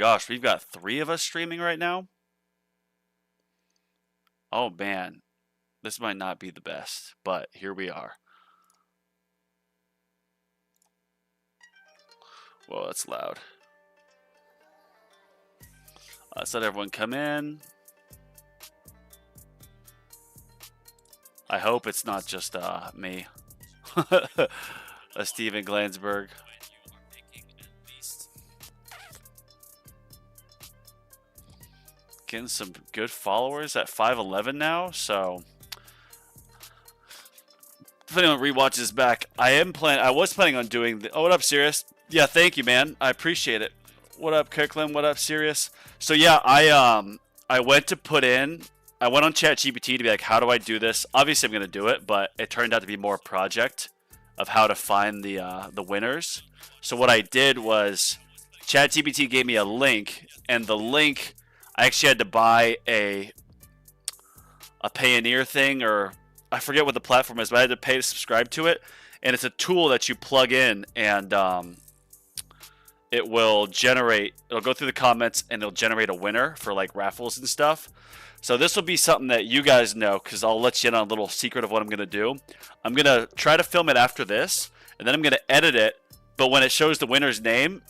gosh, we've got 3 of us streaming right now. Oh man, this might not be the best, but here we are. Whoa, that's loud. Let's let everyone come in. I hope it's not just me. Steven Glansberg. Getting some good followers at 511 now, so if anyone rewatches back, I was planning on doing the. Oh, what up, Sirius? Yeah, thank you, man. I appreciate it. What up, Kirkland? What up, Sirius? So yeah, I went to put in. I went on ChatGPT to be like, how do I do this? Obviously, I'm gonna do it, but it turned out to be more a project of how to find the winners. So what I did was, ChatGPT gave me a link, and the link, I actually had to buy a Payoneer thing, or I forget what the platform is, but I had to pay to subscribe to it. And it's a tool that you plug in, and it will generate. It'll go through the comments, and it'll generate a winner for like raffles and stuff. So this will be something that you guys know, because I'll let you in on a little secret of what I'm going to do. I'm going to try to film it after this, and then I'm going to edit it. But when it shows the winner's name,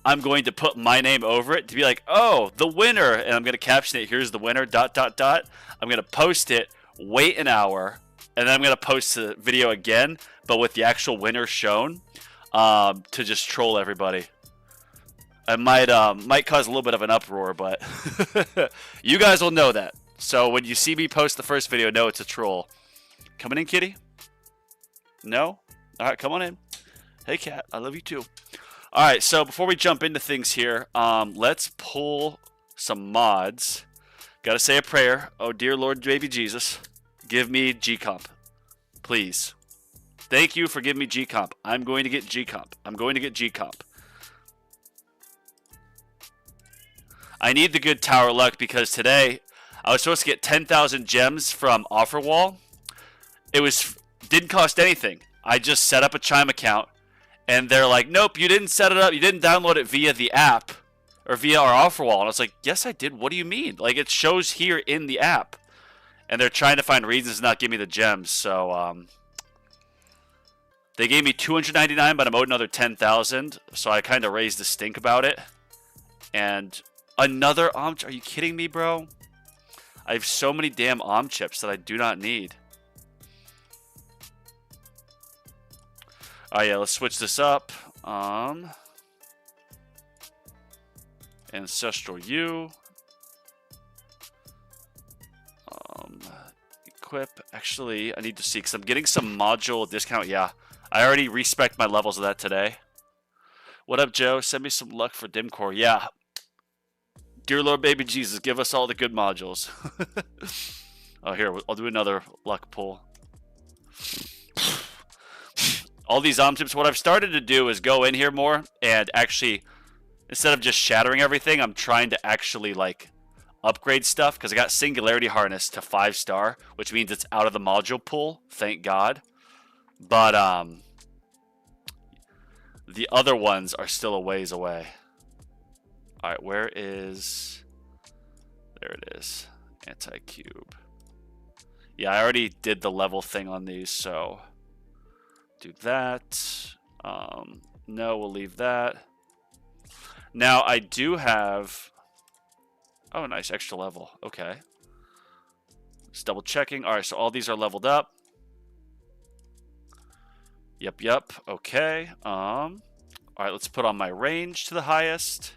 I'm going to put my name over it to be like, oh, the winner. And I'm going to caption it, here's the winner, ... I'm going to post it, wait an hour, and then I'm going to post the video again, but with the actual winner shown, to just troll everybody. I might cause a little bit of an uproar, but you guys will know that. So when you see me post the first video, know it's a troll. Coming in, kitty? No? All right, come on in. Hey, cat. I love you too. All right, so before we jump into things here, let's pull some mods. Got to say a prayer. Oh, dear Lord, baby Jesus, give me G-Comp, please. Thank you for giving me G-Comp. I'm going to get G-Comp. I'm going to get G-Comp. I need the good tower luck because today I was supposed to get 10,000 gems from Offerwall. It didn't cost anything. I just set up a Chime account, and they're like, nope, you didn't set it up. You didn't download it via the app or via our Offerwall. And I was like, yes, I did. What do you mean? Like, it shows here in the app. And they're trying to find reasons to not give me the gems. So they gave me 299, but I'm owed another 10,000. So I kind of raised the stink about it. And another are you kidding me, bro? I have so many damn chips that I do not need. Oh yeah, let's switch this up. Ancestral U. Equip. Actually, I need to see because I'm getting some module discount. Yeah, I already respec my levels of that today. What up, Joe? Send me some luck for Dimcore. Yeah. Dear Lord, baby Jesus, give us all the good modules. Oh, here, I'll do another luck pull. All these tips, what I've started to do is go in here more and actually, instead of just shattering everything, I'm trying to actually, like, upgrade stuff because I got Singularity Harness to 5-star, which means it's out of the module pool, thank God. But, the other ones are still a ways away. Alright, where is... There it is. Anti-cube. Yeah, I already did the level thing on these, so... Do that. No, we'll leave that. Now, I do have... Oh, nice. Extra level. Okay. Just double checking. Alright, so all these are leveled up. Yep. Okay. Alright, let's put on my range to the highest.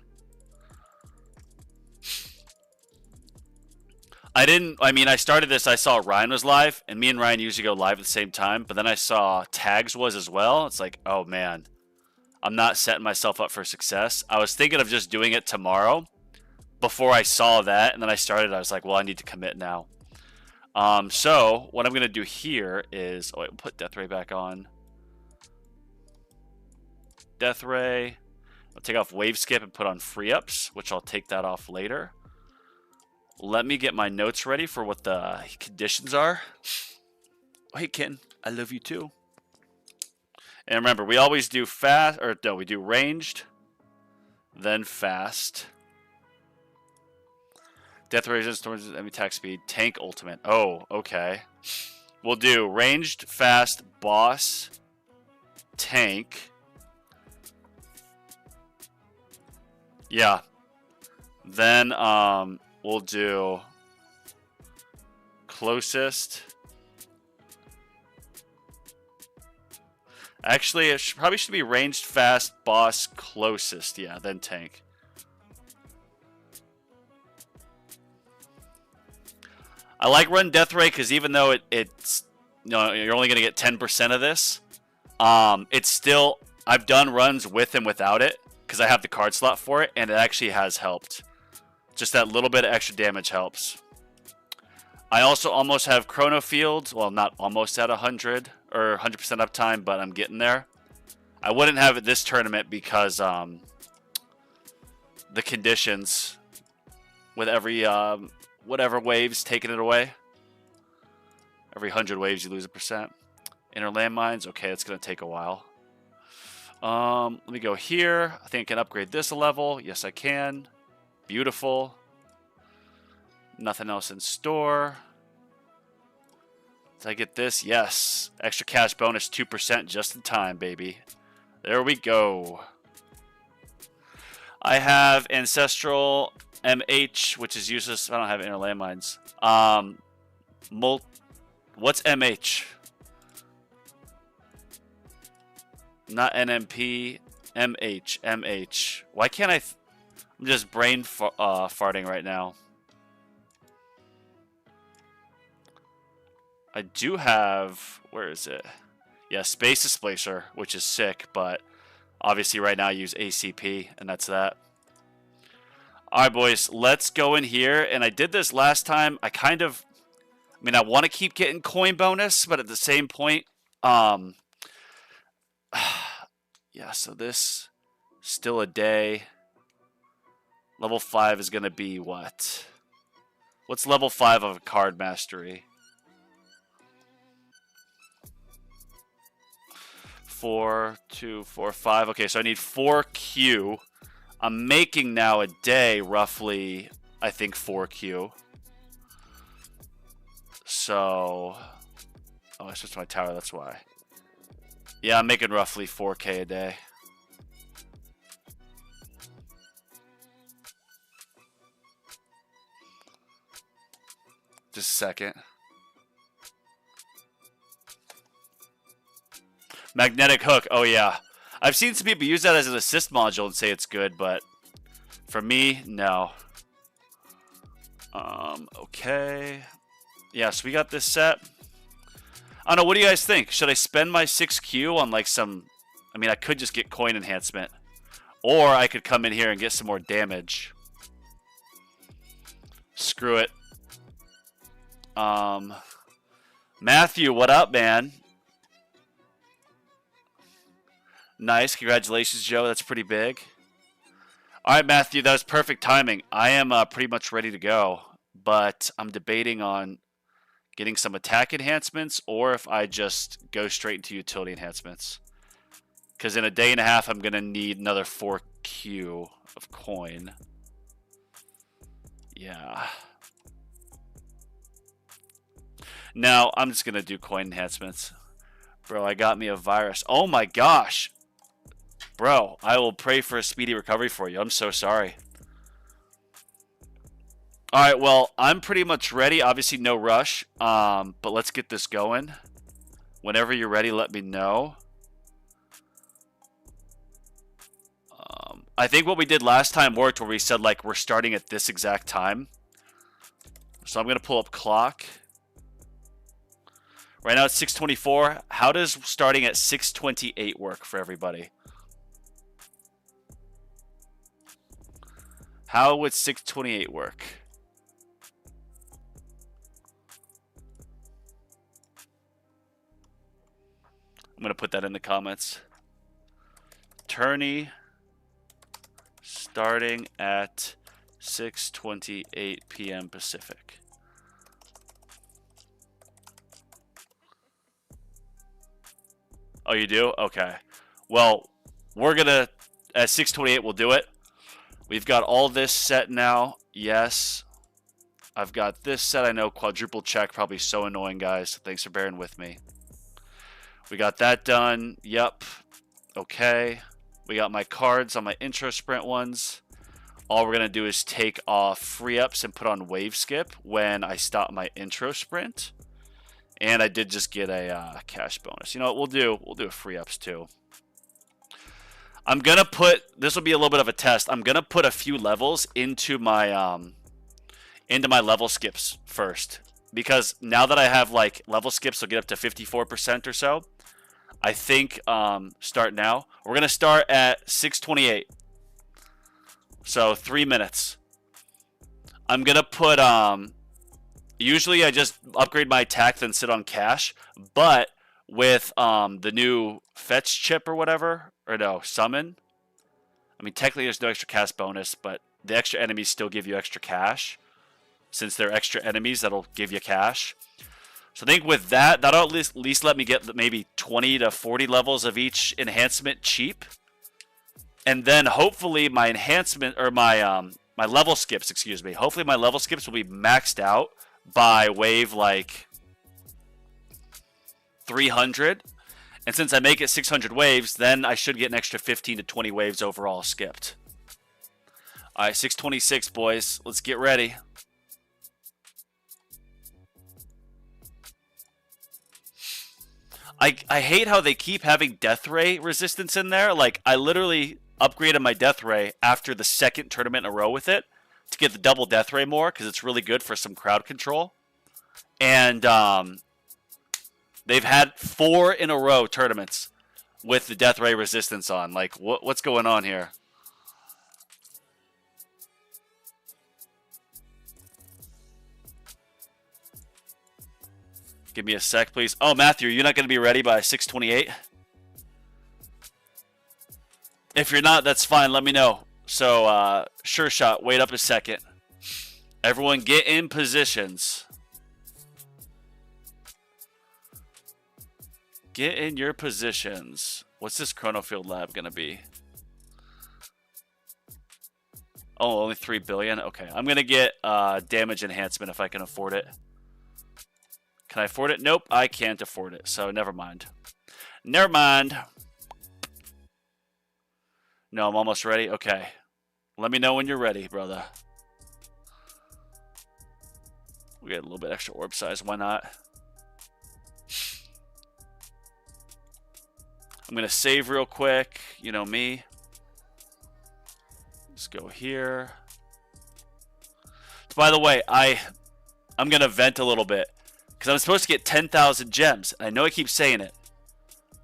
I started this, I saw Ryan was live, and me and Ryan usually go live at the same time, but then I saw Tags was as well. It's like, oh man, I'm not setting myself up for success. I was thinking of just doing it tomorrow before I saw that, and then I started, I was like, well, I need to commit now. So, what I'm going to do here is, oh wait, we'll put Death Ray back on. Death Ray. I'll take off Wave Skip and put on Free Ups, which I'll take that off later. Let me get my notes ready for what the conditions are. Oh, hey, Ken. I love you too. And remember, we always do fast, or no, we do ranged, then fast, Death ray resistance, enemy attack speed, tank ultimate. Oh, okay. We'll do ranged, fast, boss, tank. Yeah. Then we'll do closest. Actually, it probably should be ranged, fast, boss, closest. Yeah, then tank. I like run death ray because even though it's you're only gonna get 10% of this, it's still, I've done runs with and without it because I have the card slot for it, and it actually has helped. Just that little bit of extra damage helps. I also almost have Chrono Field. Well, not almost at 100 or 100% uptime, but I'm getting there. I wouldn't have it this tournament because the conditions with every whatever waves taking it away. Every 100 waves you lose 1%. Inner landmines. Okay, it's going to take a while. Let me go here. I think I can upgrade this a level. Yes, I can. Beautiful. Nothing else in store. Did I get this? Yes. Extra cash bonus 2% just in time, baby. There we go. I have Ancestral MH, which is useless. I don't have inner landmines. What's MH? Not NMP. MH. Why can't I... I'm just brain farting right now. I do have... Where is it? Yeah, Space Displacer, which is sick, but obviously right now I use ACP, and that's that. Alright, boys, let's go in here. And I did this last time. I want to keep getting coin bonus, but at the same point, yeah, so this, still a day. Level 5 is going to be what? What's level 5 of card mastery? 4, 2, 4, 5. Okay, so I need 4Q. I'm making now a day roughly, I think, 4Q. So, oh, I switched my tower, that's why. Yeah, I'm making roughly 4K a day. Just a second. Magnetic hook. Oh, yeah. I've seen some people use that as an assist module and say it's good, but for me, no. Okay. Yeah, so we got this set. I don't know. What do you guys think? Should I spend my 6Q on like some... I mean, I could just get coin enhancement. Or I could come in here and get some more damage. Screw it. Matthew, what up, man? Nice. Congratulations, Joe. That's pretty big. All right, Matthew, that was perfect timing. I am pretty much ready to go, but I'm debating on getting some attack enhancements or if I just go straight into utility enhancements. Because in a day and a half, I'm going to need another 4Q of coin. Yeah. No, I'm just going to do coin enhancements. Bro, I got me a virus. Oh my gosh. Bro, I will pray for a speedy recovery for you. I'm so sorry. All right, well, I'm pretty much ready. Obviously, no rush, but let's get this going. Whenever you're ready, let me know. I think what we did last time worked where we said, like, we're starting at this exact time. So I'm going to pull up clock. Right now it's 6:24. How does starting at 6:28 work for everybody? How would 6:28 work? I'm going to put that in the comments. Tourney starting at 6:28 p.m. Pacific. Oh, you do? Okay. Well, we're going to, at 6:28, we'll do it. We've got all this set now. Yes. I've got this set. I know quadruple check, probably so annoying, guys. Thanks for bearing with me. We got that done. Yep. Okay. We got my cards on my intro sprint ones. All we're going to do is take off free ups and put on wave skip when I stop my intro sprint. And I did just get a cash bonus. You know what we'll do? We'll do a free ups too. I'm going to put, this will be a little bit of a test. I'm going to put a few levels into my level skips first. Because now that I have like level skips will get up to 54% or so. I think start now. We're going to start at 628. So 3 minutes. I'm going to put, usually I just upgrade my attack then sit on cash. But with the new fetch chip or whatever, or no, summon. I mean, technically there's no extra cast bonus, but the extra enemies still give you extra cash. Since they're extra enemies, that'll give you cash. So I think with that, that'll at least let me get maybe 20 to 40 levels of each enhancement cheap. And then hopefully my enhancement, or my my level skips, excuse me. Hopefully my level skips will be maxed out by wave like 300. And since I make it 600 waves, then I should get an extra 15 to 20 waves overall skipped. All right, 626, boys. Let's get ready. I hate how they keep having death ray resistance in there. Like, I literally upgraded my death ray after the second tournament in a row with it to get the double death ray more because it's really good for some crowd control. And they've had 4 in a row tournaments with the death ray resistance on. Like, what's going on here? Give me a sec, please. Oh, Matthew, you're not going to be ready by 628? If you're not, that's fine. Let me know. So, sure shot. Wait up a second. Everyone get in positions. Get in your positions. What's this Chronofield lab going to be? Oh, only 3 billion? Okay. I'm going to get damage enhancement if I can afford it. Can I afford it? Nope, I can't afford it. So never mind. Never mind. No, I'm almost ready. Okay. Let me know when you're ready, brother. We get a little bit extra orb size. Why not? I'm going to save real quick. You know me. Let's go here. By the way, I'm going to vent a little bit. Because I'm supposed to get 10,000 gems. And I know I keep saying it.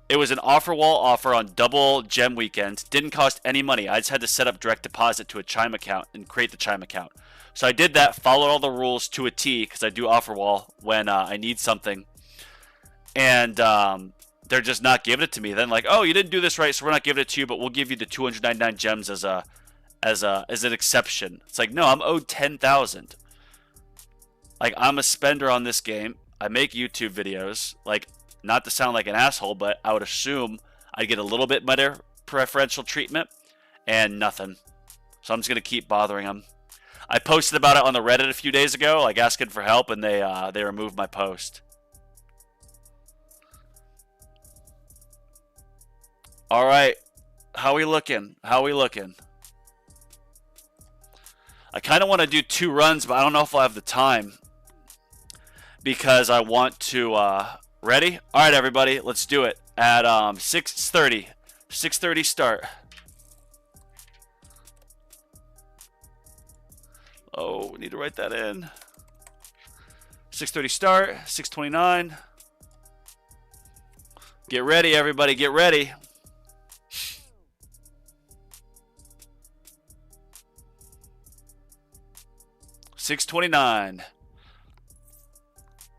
It was an offer wall offer on double gem weekend. Didn't cost any money. I just had to set up direct deposit to a Chime account and create the Chime account. So I did that, followed all the rules to a T because I do offer wall when I need something. And they're just not giving it to me. Then like, oh, you didn't do this right, so we're not giving it to you, but we'll give you the 299 gems as an exception. It's like, no, I'm owed 10,000. Like, I'm a spender on this game. I make YouTube videos. Like, not to sound like an asshole, but I would assume I'd get a little bit better preferential treatment and nothing. So I'm just going to keep bothering them. I posted about it on the Reddit a few days ago, like asking for help, and they removed my post. All right. How we looking? How we looking? I kind of want to do 2 runs, but I don't know if I'll have the time. Because I want to, ready? All right, everybody, let's do it at 6:30. 6:30 start. Oh, we need to write that in. 6:30 start, 6:29. Get ready, everybody, get ready. $6:29.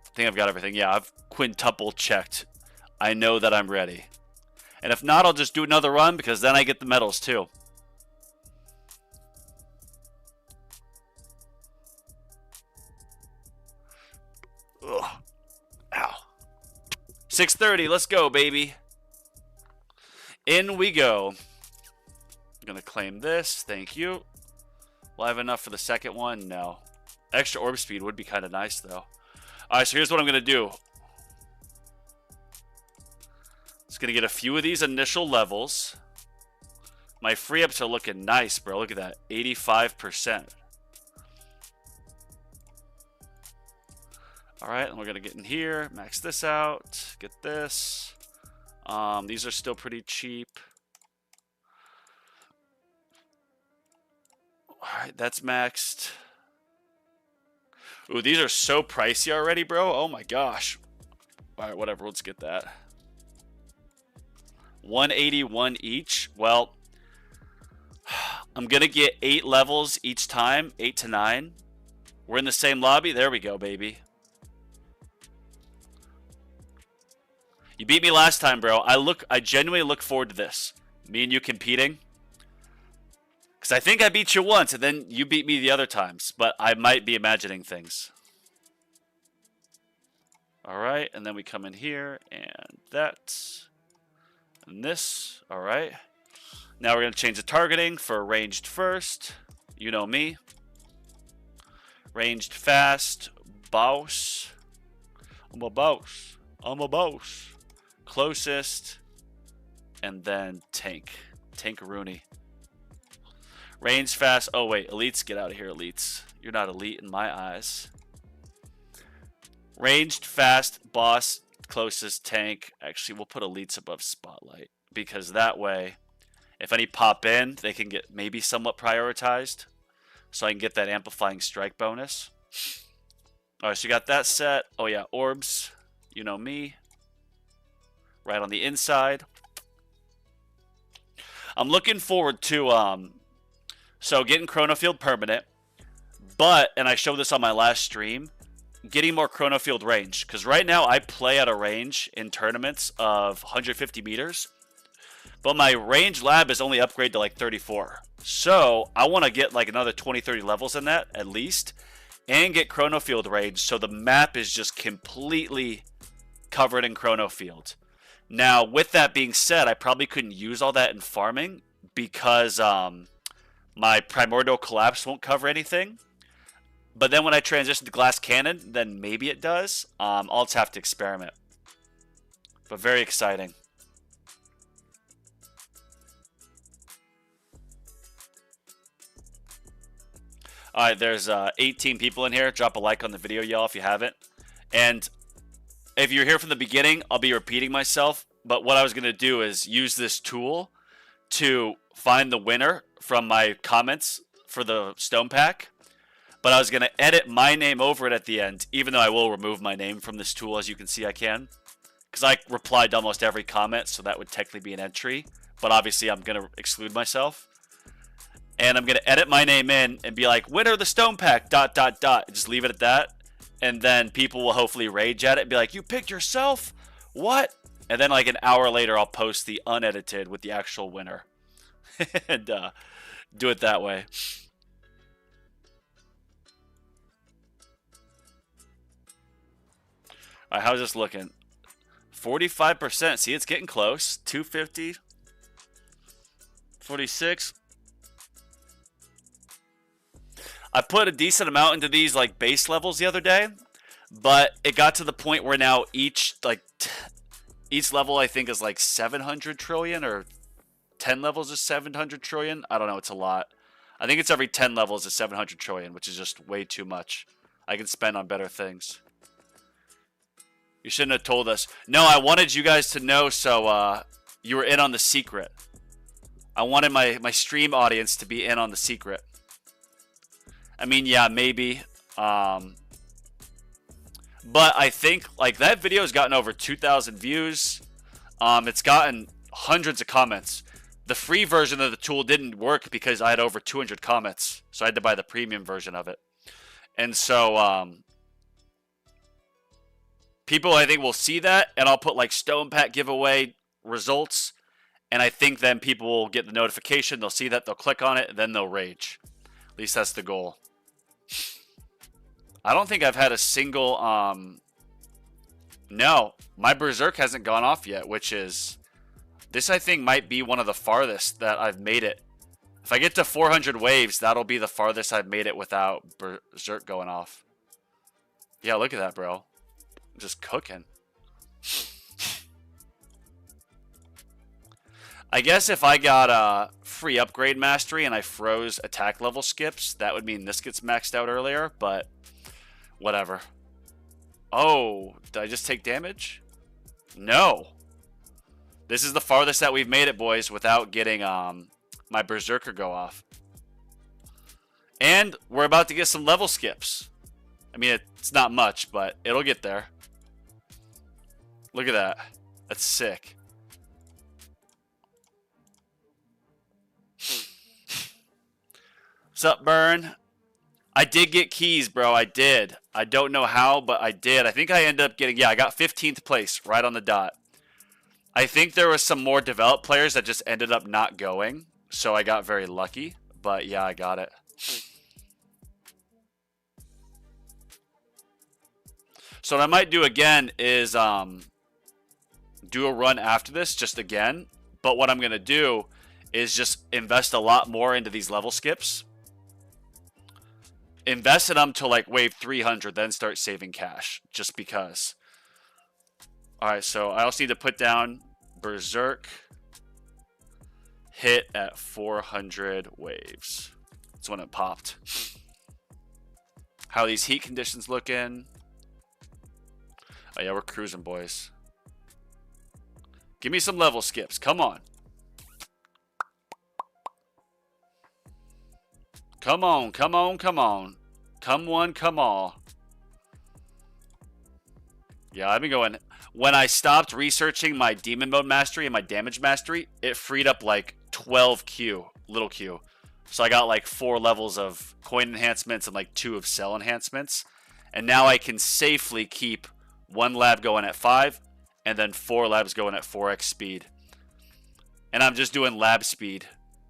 I think I've got everything. Yeah, I've quintuple checked. I know that I'm ready. And if not, I'll just do another run because then I get the medals too. Ugh. Ow. 6:30, let's go, baby. In we go. I'm going to claim this. Thank you. Will I have enough for the second one? No. Extra orb speed would be kind of nice, though. All right, so here's what I'm going to do. It's going to get a few of these initial levels. My free ups are looking nice, bro. Look at that. 85%. All right, and we're going to get in here. Max this out. Get this. These are still pretty cheap. All right, that's maxed. Ooh, these are so pricey already, bro. Oh my gosh. All right, whatever. Let's get that. 181 each. Well, I'm going to get 8 levels each time. 8 to 9. We're in the same lobby. There we go, baby. You beat me last time, bro. I genuinely look forward to this. Me and you competing. Because I think I beat you once, and then you beat me the other times. But I might be imagining things. Alright, and then we come in here, and that. And this. Alright. Now we're going to change the targeting for ranged first. You know me. Ranged fast. Boss. I'm a boss. I'm a boss. Closest. And then tank. Tank Rooney. Range fast. Oh, wait. Elites, get out of here, elites. You're not elite in my eyes. Ranged, fast, boss, closest, tank. Actually, we'll put elites above spotlight. Because that way, if any pop in, they can get maybe somewhat prioritized. So I can get that amplifying strike bonus. Alright, so you got that set. Oh, yeah. Orbs. You know me. Right on the inside. I'm looking forward to... So getting Chrono Field permanent, but, and I showed this on my last stream, getting more Chrono Field range. Because right now I play at a range in tournaments of 150 meters, but my range lab is only upgraded to like 34. So I want to get like another 20-30 levels in that at least, and get Chrono Field range so the map is just completely covered in Chrono Field. Now, with that being said, I probably couldn't use all that in farming because... my Primordial Collapse won't cover anything. But then when I transition to Glass Cannon, then maybe it does. I'll just have to experiment. But very exciting. Alright, there's 18 people in here. Drop a like on the video, y'all, if you haven't. And if you're here from the beginning, I'll be repeating myself. But what I was going to do is use this tool to find the winner from my comments for the stone pack, but I was going to edit my name over it at the end, even though I will remove my name from this tool, as you can see I can, because I replied to almost every comment, so that would technically be an entry, but obviously I'm going to exclude myself, and I'm going to edit my name in and be like, winner of the stone pack, ... just leave it at that, and then people will hopefully rage at it and be like, you picked yourself? What? And then like an hour later, I'll post the unedited with the actual winner. And do it that way. Alright, how's this looking? 45%. See, it's getting close. 250. 46. I put a decent amount into these like base levels the other day, but it got to the point where now each level I think is like 700 trillion or 10 levels is 700 trillion. I don't know. It's a lot. I think it's every 10 levels is 700 trillion, which is just way too much. I can spend on better things. You shouldn't have told us. No, I wanted you guys to know so you were in on the secret. I wanted my stream audience to be in on the secret. I mean, yeah, maybe. But I think like that video has gotten over 2,000 views. It's gotten hundreds of comments. The free version of the tool didn't work because I had over 200 comments. So I had to buy the premium version of it. And so people, I think, will see that. And I'll put like Stone Pack giveaway results. And I think then people will get the notification. They'll see that. They'll click on it. And then they'll rage. At least that's the goal. I don't think I've had a single... No. My Berserk hasn't gone off yet, which is... This, I think, might be one of the farthest that I've made it If I get to 400 waves, that'll be the farthest I've made it without Berserk going off. Yeah, look at that, bro. I'm just cooking. I guess if I got a free upgrade mastery and I froze attack level skips, that would mean this gets maxed out earlier, but whatever. Oh, did I just take damage? No. This is the farthest that we've made it, boys, without getting my Berserker go off. And we're about to get some level skips. I mean, it's not much, but it'll get there. Look at that. That's sick. What's up, Burn? I did get keys, bro. I did. I don't know how, but I did. I think I ended up getting... Yeah, I got 15th place right on the dot. I think there was some more developed players that just ended up not going. So I got very lucky. But yeah, I got it. So what I might do again is do a run after this just again. But what I'm going to do is just invest a lot more into these level skips. Invest in them to like wave 300, then start saving cash just because. Alright, so I also need to put down Berserk hit at 400 waves. That's when it popped. How are these heat conditions looking? Oh yeah, we're cruising, boys. Give me some level skips. Come on. Come on, come on, come on. Come one, come all. Yeah, I've been going... When I stopped researching my Demon Mode Mastery and my Damage Mastery, it freed up like 12 Q, little Q. So I got like 4 levels of coin enhancements and like 2 of cell enhancements. And now I can safely keep 1 lab going at 5 and then 4 labs going at 4x speed. And I'm just doing lab speed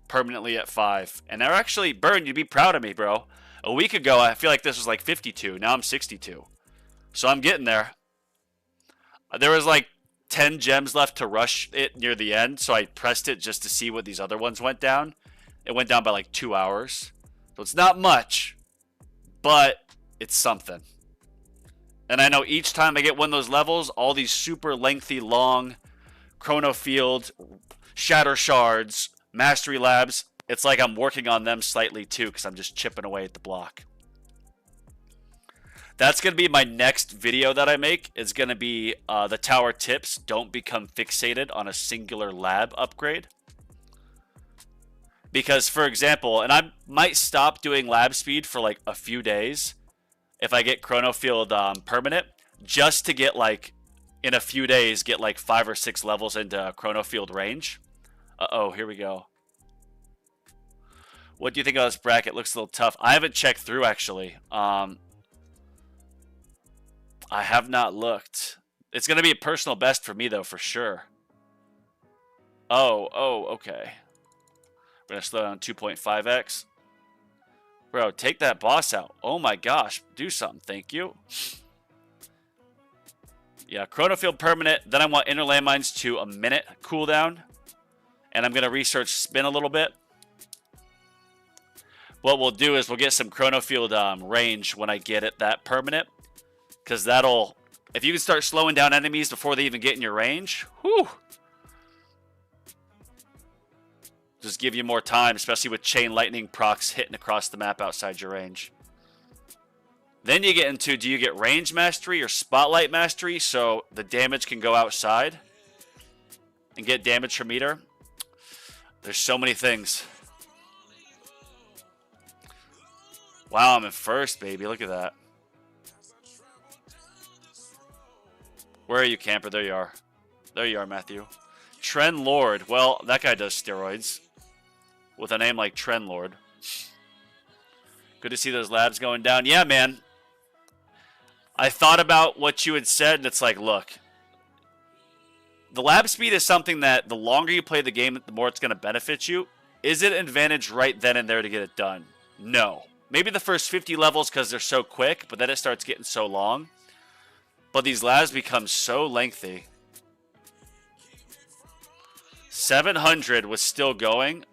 permanently at 5. And they're actually, Burn, you'd be proud of me, bro. A week ago, I feel like this was like 52. Now I'm 62. So I'm getting there. There was like 10 gems left to rush it near the end, so I pressed it just to see what these other ones went down. It went down by like 2 hours. So it's not much, but it's something. And I know each time I get one of those levels, all these super lengthy, long Chrono Field, Shatter Shards, Mastery Labs, it's like I'm working on them slightly too because I'm just chipping away at the block. That's going to be my next video that I make. It's going to be the tower tips. Don't become fixated on a singular lab upgrade. Because, for example, and I might stop doing lab speed for like a few days if I get Chrono Field permanent, just to get like, in a few days, get like 5 or 6 levels into Chrono Field range. Uh-oh, here we go. What do you think of this bracket? Looks a little tough. I haven't checked through, actually. I have not looked. It's going to be a personal best for me, though, for sure. Oh, okay. We're going to slow down 2.5x. Bro, take that boss out. Oh my gosh. Do something. Thank you. Yeah, Chrono Field permanent. Then I want Inner Landmines to a minute cooldown. And I'm going to research spin a little bit. What we'll do is we'll get some Chrono Field range when I get it that permanent. Because that'll... If you can start slowing down enemies before they even get in your range, whew. Just give you more time, especially with Chain Lightning procs hitting across the map outside your range. Then you get into, do you get Range Mastery or Spotlight Mastery so the damage can go outside and get damage per meter? There's so many things. Wow, I'm in first, baby. Look at that. Where are you, camper? There you are. There you are, Matthew. Trend Lord. Well, that guy does steroids. With a name like Trend Lord. Good to see those labs going down. Yeah, man. I thought about what you had said, and it's like, look. The lab speed is something that the longer you play the game, the more it's going to benefit you. Is it an advantage right then and there to get it done? No. Maybe the first 50 levels because they're so quick, but then it starts getting so long. But these labs become so lengthy. 700 was still going.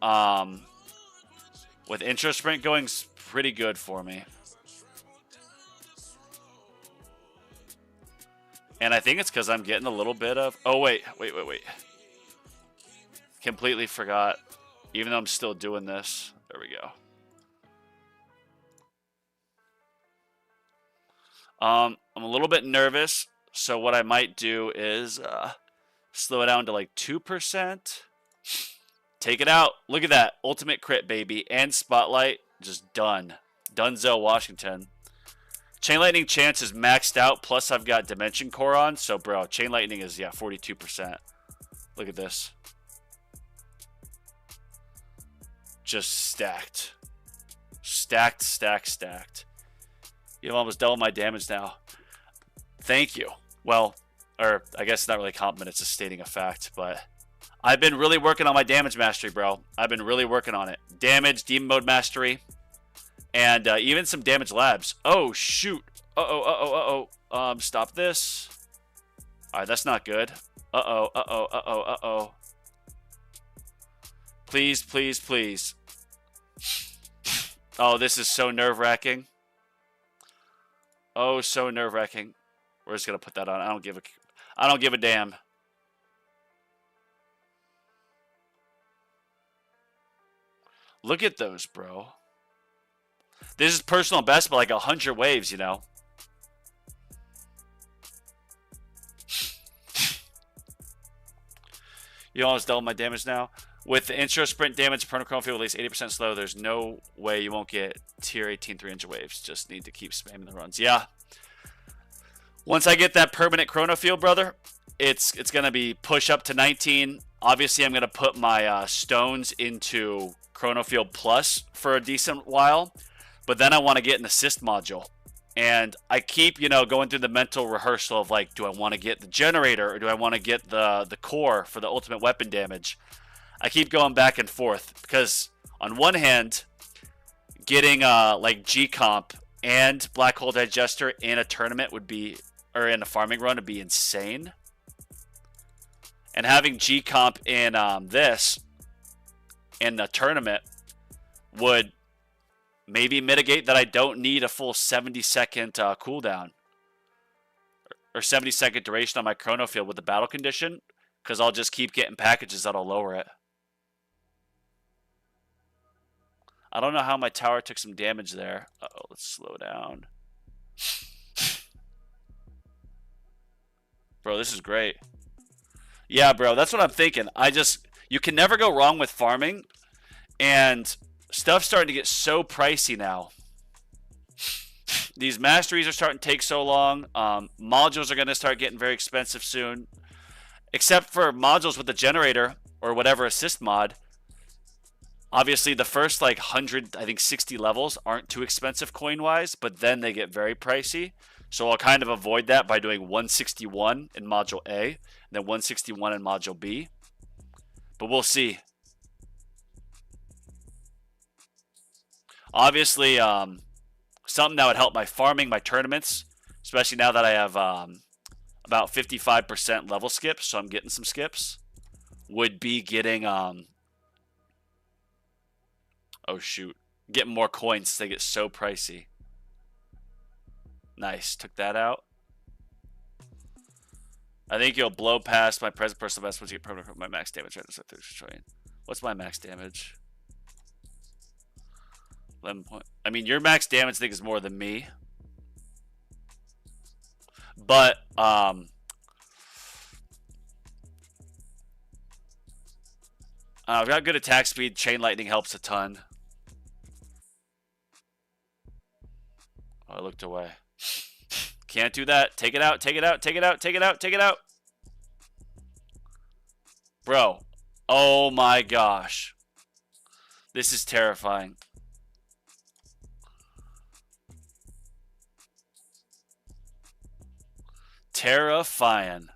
With intro sprint going pretty good for me. And I think it's because I'm getting a little bit of... Oh, wait. Completely forgot. Even though I'm still doing this. There we go. I'm a little bit nervous. So what I might do is slow it down to like 2%. Take it out. Look at that. Ultimate crit, baby. And spotlight. Just done. Dunzo, Washington. Chain Lightning chance is maxed out, plus I've got Dimension Core on. So, bro, Chain Lightning is, yeah, 42%. Look at this. Just stacked. Stacked. You've almost doubled my damage now. Thank you. Well, or I guess it's not really a compliment, it's just stating a fact, but I've been really working on my damage mastery, bro. I've been really working on it. Damage, demon mode mastery. And even some damage labs. Oh, shoot. Stop this. All right, that's not good. Please. Oh, this is so nerve-wracking. Oh, so nerve-wracking. We're just going to put that on. I don't give a damn. Look at those, bro. This is personal best, but like 100 waves, you know. You almost double my damage now. With the intro sprint damage, Chrono Field at least 80% slow, there's no way you won't get tier 18 3-inch waves. Just need to keep spamming the runs. Yeah. Once I get that permanent Chrono Field, brother, it's going to be push up to 19. Obviously, I'm going to put my stones into Chrono Field Plus for a decent while. But then I want to get an assist module. And I keep, you know, going through the mental rehearsal of like, do I want to get the generator or do I want to get the core for the ultimate weapon damage? I keep going back and forth because on one hand, getting like G-Comp and Black Hole Digester in a tournament would be, or in a farming run would be insane. And having G-Comp in this in a tournament would maybe mitigate that I don't need a full 70-second cooldown or 70-second duration on my Chrono Field with the battle condition, because I'll just keep getting packages that'll lower it. I don't know how my tower took some damage there. Uh-oh, let's slow down. Bro, this is great. Yeah, bro, that's what I'm thinking. You can never go wrong with farming, and stuff's starting to get so pricey now. These masteries are starting to take so long. Modules are going to start getting very expensive soon. Except for modules with the generator or whatever assist mod. Obviously, the first like 100, I think 60 levels aren't too expensive coin-wise, but then they get very pricey. So I'll kind of avoid that by doing 161 in Module A, and then 161 in Module B. But we'll see. Obviously, something that would help my farming, my tournaments, especially now that I have about 55% level skips, so I'm getting some skips, would be getting, oh shoot, getting more coins. They get so pricey. Nice, took that out. I think you'll blow past my present personal best once you get permanent my max damage. Right? What's my max damage? 11 point. I mean, your max damage I think is more than me. But I've got good attack speed. Chain Lightning helps a ton. Oh, I looked away. Can't do that. Take it out. Take it out. Take it out. Take it out. Take it out. Bro. Oh my gosh. This is terrifying. Terrifying.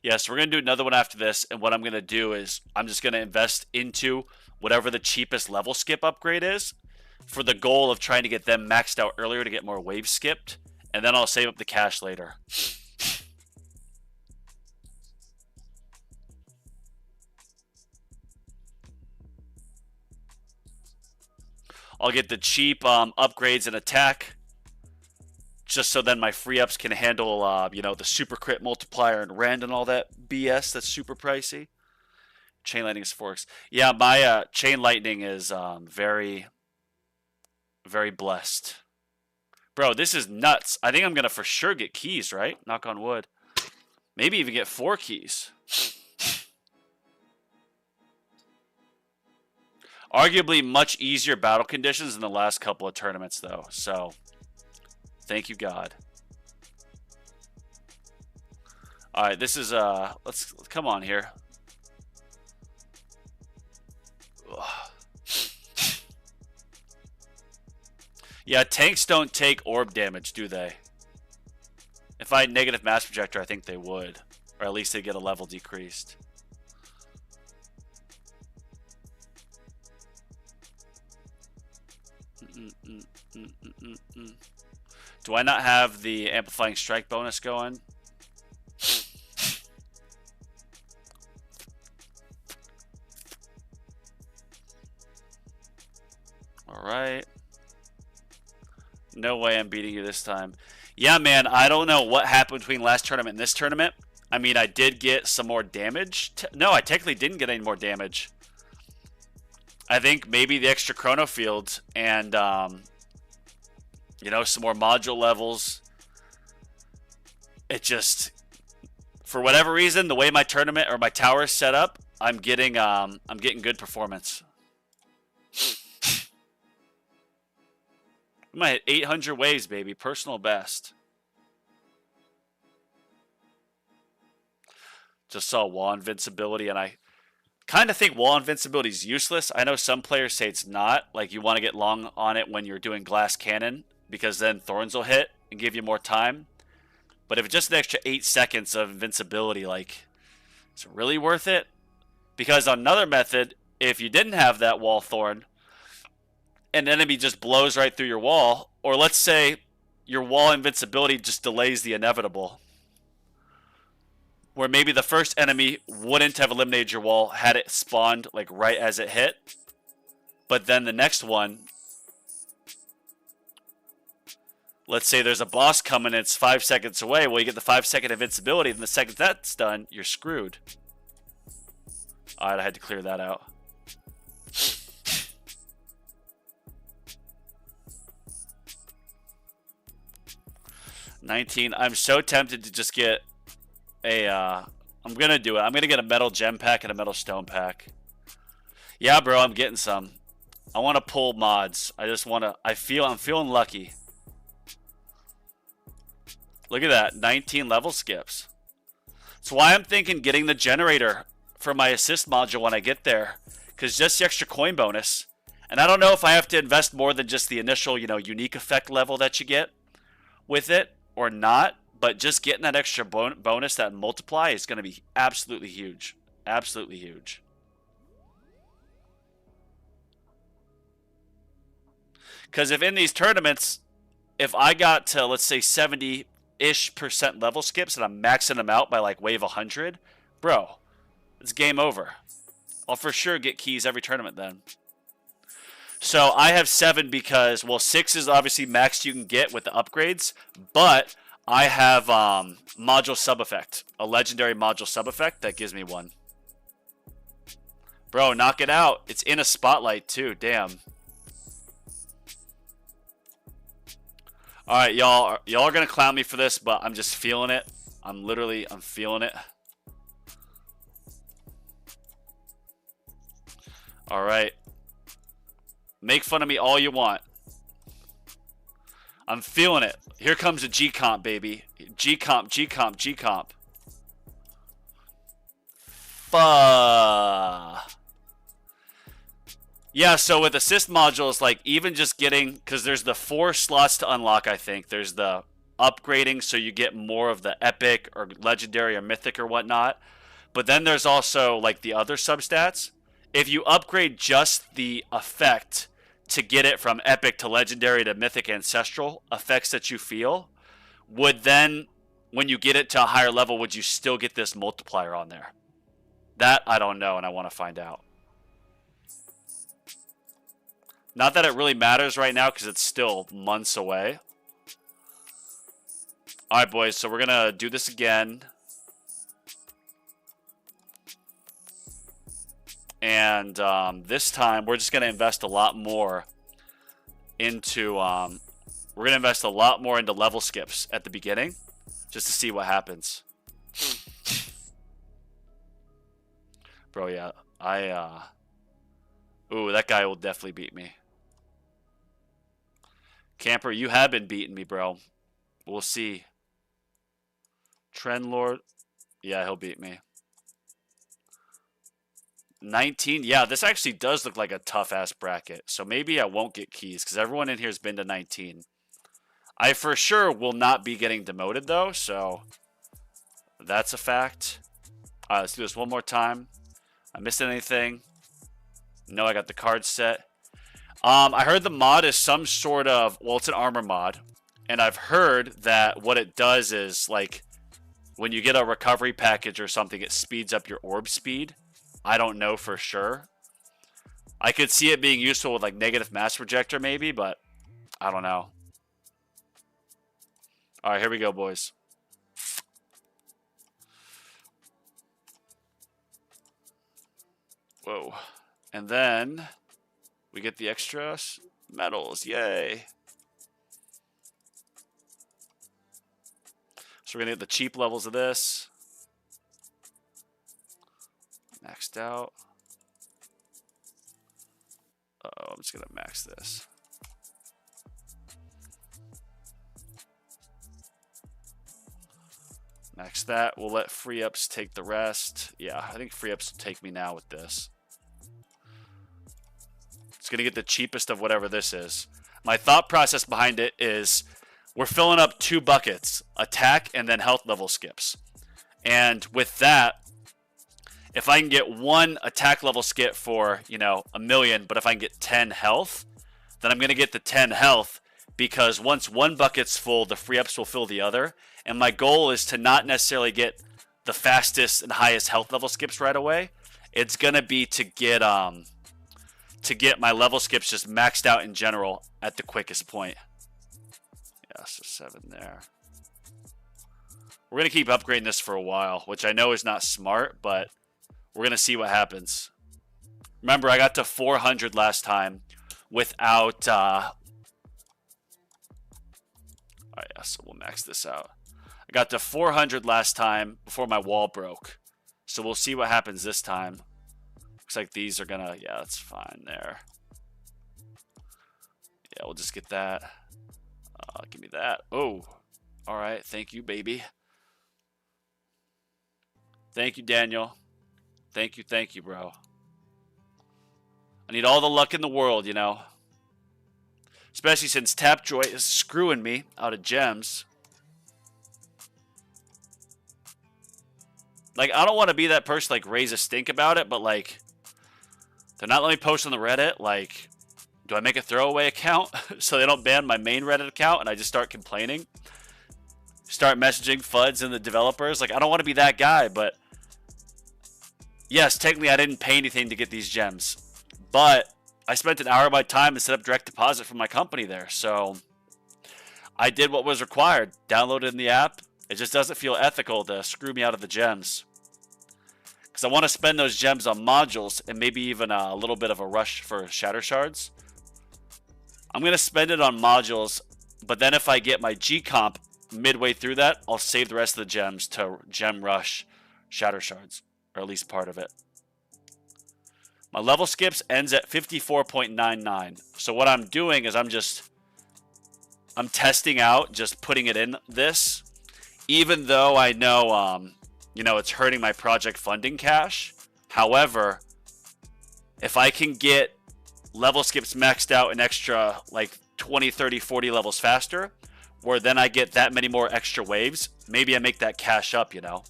Yes, we're going to do another one after this, and what I'm going to do is I'm just going to invest into whatever the cheapest level skip upgrade is for the goal of trying to get them maxed out earlier to get more waves skipped, and then I'll save up the cash later. I'll get the cheap upgrades in attack, just so then my free ups can handle, you know, the super crit multiplier and rend and all that BS that's super pricey. Chain lightning is forks. Yeah, my chain lightning is very, very blessed. Bro, this is nuts. I think I'm gonna for sure get keys, right? Knock on wood. Maybe even get 4 keys. Arguably much easier battle conditions in the last couple of tournaments, though. So, thank you, God. All right, this is let's come on here. Yeah, tanks don't take orb damage, do they? If I had negative mass projector, I think they would, or at least they get a level decreased. Do I not have the amplifying strike bonus going? All right. No way I'm beating you this time. Yeah, man, I don't know what happened between last tournament and this tournament. I mean, I did get some more damage. No, I technically didn't get any more damage. I think maybe the extra chrono field and, you know, some more module levels. It just, for whatever reason, the way my tournament or my tower is set up, I'm getting good performance. We might hit 800 waves, baby. Personal best. Just saw wall invincibility, and I kind of think wall invincibility is useless. I know some players say it's not. Like, you want to get long on it when you're doing glass cannon, because then thorns will hit and give you more time. But if it's just an extra 8 seconds of invincibility, like, is it really worth it? Because on another method, if you didn't have that wall thorn, an enemy just blows right through your wall, or let's say your wall invincibility just delays the inevitable, where maybe the first enemy wouldn't have eliminated your wall had it spawned like right as it hit, but then the next one, let's say there's a boss coming and it's 5 seconds away, well, you get the 5-second invincibility, and the second that's done, you're screwed. Alright, I had to clear that out. $19. I'm so tempted to just get a, I'm going to do it. I'm going to get a metal gem pack and a metal stone pack. Yeah, bro, I'm getting some. I want to pull mods. I just want to, I'm feeling lucky. Look at that, 19 level skips. That's why I'm thinking getting the generator for my assist module when I get there, because just the extra coin bonus. And I don't know if I have to invest more than just the initial, you know, unique effect level that you get with it or not, but just getting that extra bonus, that multiply, is going to be absolutely huge. Absolutely huge. Because if in these tournaments, if I got to, let's say, 70-ish% level skips and I'm maxing them out by like wave 100, bro, it's game over. I'll for sure get keys every tournament then. So I have 7 because, well, 6 is obviously max you can get with the upgrades, but I have module sub effect, a legendary module sub effect that gives me 1. Bro, knock it out. It's in a spotlight too. Damn. All right, y'all are gonna clown me for this, but I'm just feeling it. I'm feeling it. All right. Make fun of me all you want. I'm feeling it. Here comes a G-Comp, baby. G-Comp, G-Comp, G-Comp. Yeah, so with assist modules, like even just getting, because there's the 4 slots to unlock, I think. There's the upgrading, so you get more of the epic or legendary or mythic or whatnot. But then there's also like the other substats. If you upgrade just the effect to get it from epic to legendary to mythic ancestral effects that you feel, would then, when you get it to a higher level, would you still get this multiplier on there? That I don't know, and I want to find out. Not that it really matters right now because it's still months away. All right, boys. So we're going to do this again. And this time, we're just going to invest a lot more into... we're going to invest a lot more into level skips at the beginning. Just to see what happens. Bro, yeah. Ooh, that guy will definitely beat me. Camper, you have been beating me, bro. We'll see. Trend Lord. Yeah, he'll beat me. 19. Yeah, this actually does look like a tough-ass bracket. So maybe I won't get keys because everyone in here has been to 19. I for sure will not be getting demoted, though. So that's a fact. All right, let's do this one more time. I missed anything? No, I got the card set. I heard the mod is some sort of... Well, it's an armor mod. And I've heard that what it does is, like, when you get a recovery package or something, it speeds up your orb speed. I don't know for sure. I could see it being useful with, like, negative mass projector maybe, but I don't know. All right, here we go, boys. Whoa. And then we get the extra medals. Yay. So we're going to get the cheap levels of this. Maxed out. Uh-oh, I'm just going to max this. Max that. We'll let free ups take the rest. Yeah, I think free ups will take me now with this. It's going to get the cheapest of whatever this is. My thought process behind it is we're filling up 2 buckets, attack and then health level skips. And with that, if I can get 1 attack level skip for, you know, 1,000,000, but if I can get 10 health, then I'm going to get the 10 health because once 1 bucket's full, the free ups will fill the other. And my goal is to not necessarily get the fastest and highest health level skips right away. It's going to be to get my level skips just maxed out in general at the quickest point. Yeah, so 7 there. We're going to keep upgrading this for a while, which I know is not smart, but we're going to see what happens. Remember, I got to 400 last time without... Alright, yeah, so we'll max this out. I got to 400 last time before my wall broke. So we'll see what happens this time. Looks like these are gonna... Yeah, that's fine there. Yeah, we'll just get that. Give me that. Oh, alright. Thank you, baby. Thank you, Daniel. Thank you, bro. I need all the luck in the world, you know. Especially since Tapjoy is screwing me out of gems. Like, I don't want to be that person, like, raise a stink about it, but, like, they're not letting me post on the Reddit. Like, do I make a throwaway account so they don't ban my main Reddit account and I just start complaining? Start messaging FUDs and the developers? Like, I don't want to be that guy, but... Yes, technically I didn't pay anything to get these gems. But I spent an hour of my time to set up direct deposit from my company there. So, I did what was required. Downloaded in the app. It just doesn't feel ethical to screw me out of the gems. Because I want to spend those gems on modules and maybe even a little bit of a rush for shatter shards. I'm going to spend it on modules, but then if I get my G comp midway through that, I'll save the rest of the gems to gem rush shatter shards, or at least part of it. My level skips ends at 54.99. So what I'm doing is I'm testing out, just putting it in this. Even though I know, you know, it's hurting my project funding cash. However, if I can get level skips maxed out an extra like 20, 30, 40 levels faster, where then I get that many more extra waves, maybe I make that cash up, you know.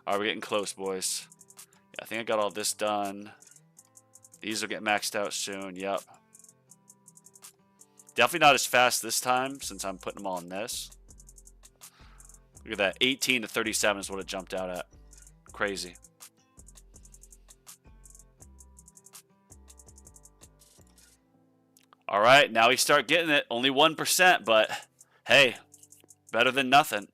Alright, we're getting close, boys. Yeah, I think I got all this done. These will get maxed out soon, yep. Definitely not as fast this time, since I'm putting them all in this. Look at that, 18 to 37 is what it jumped out at. crazy. All right, now we start getting it. Only 1%, but hey, better than nothing.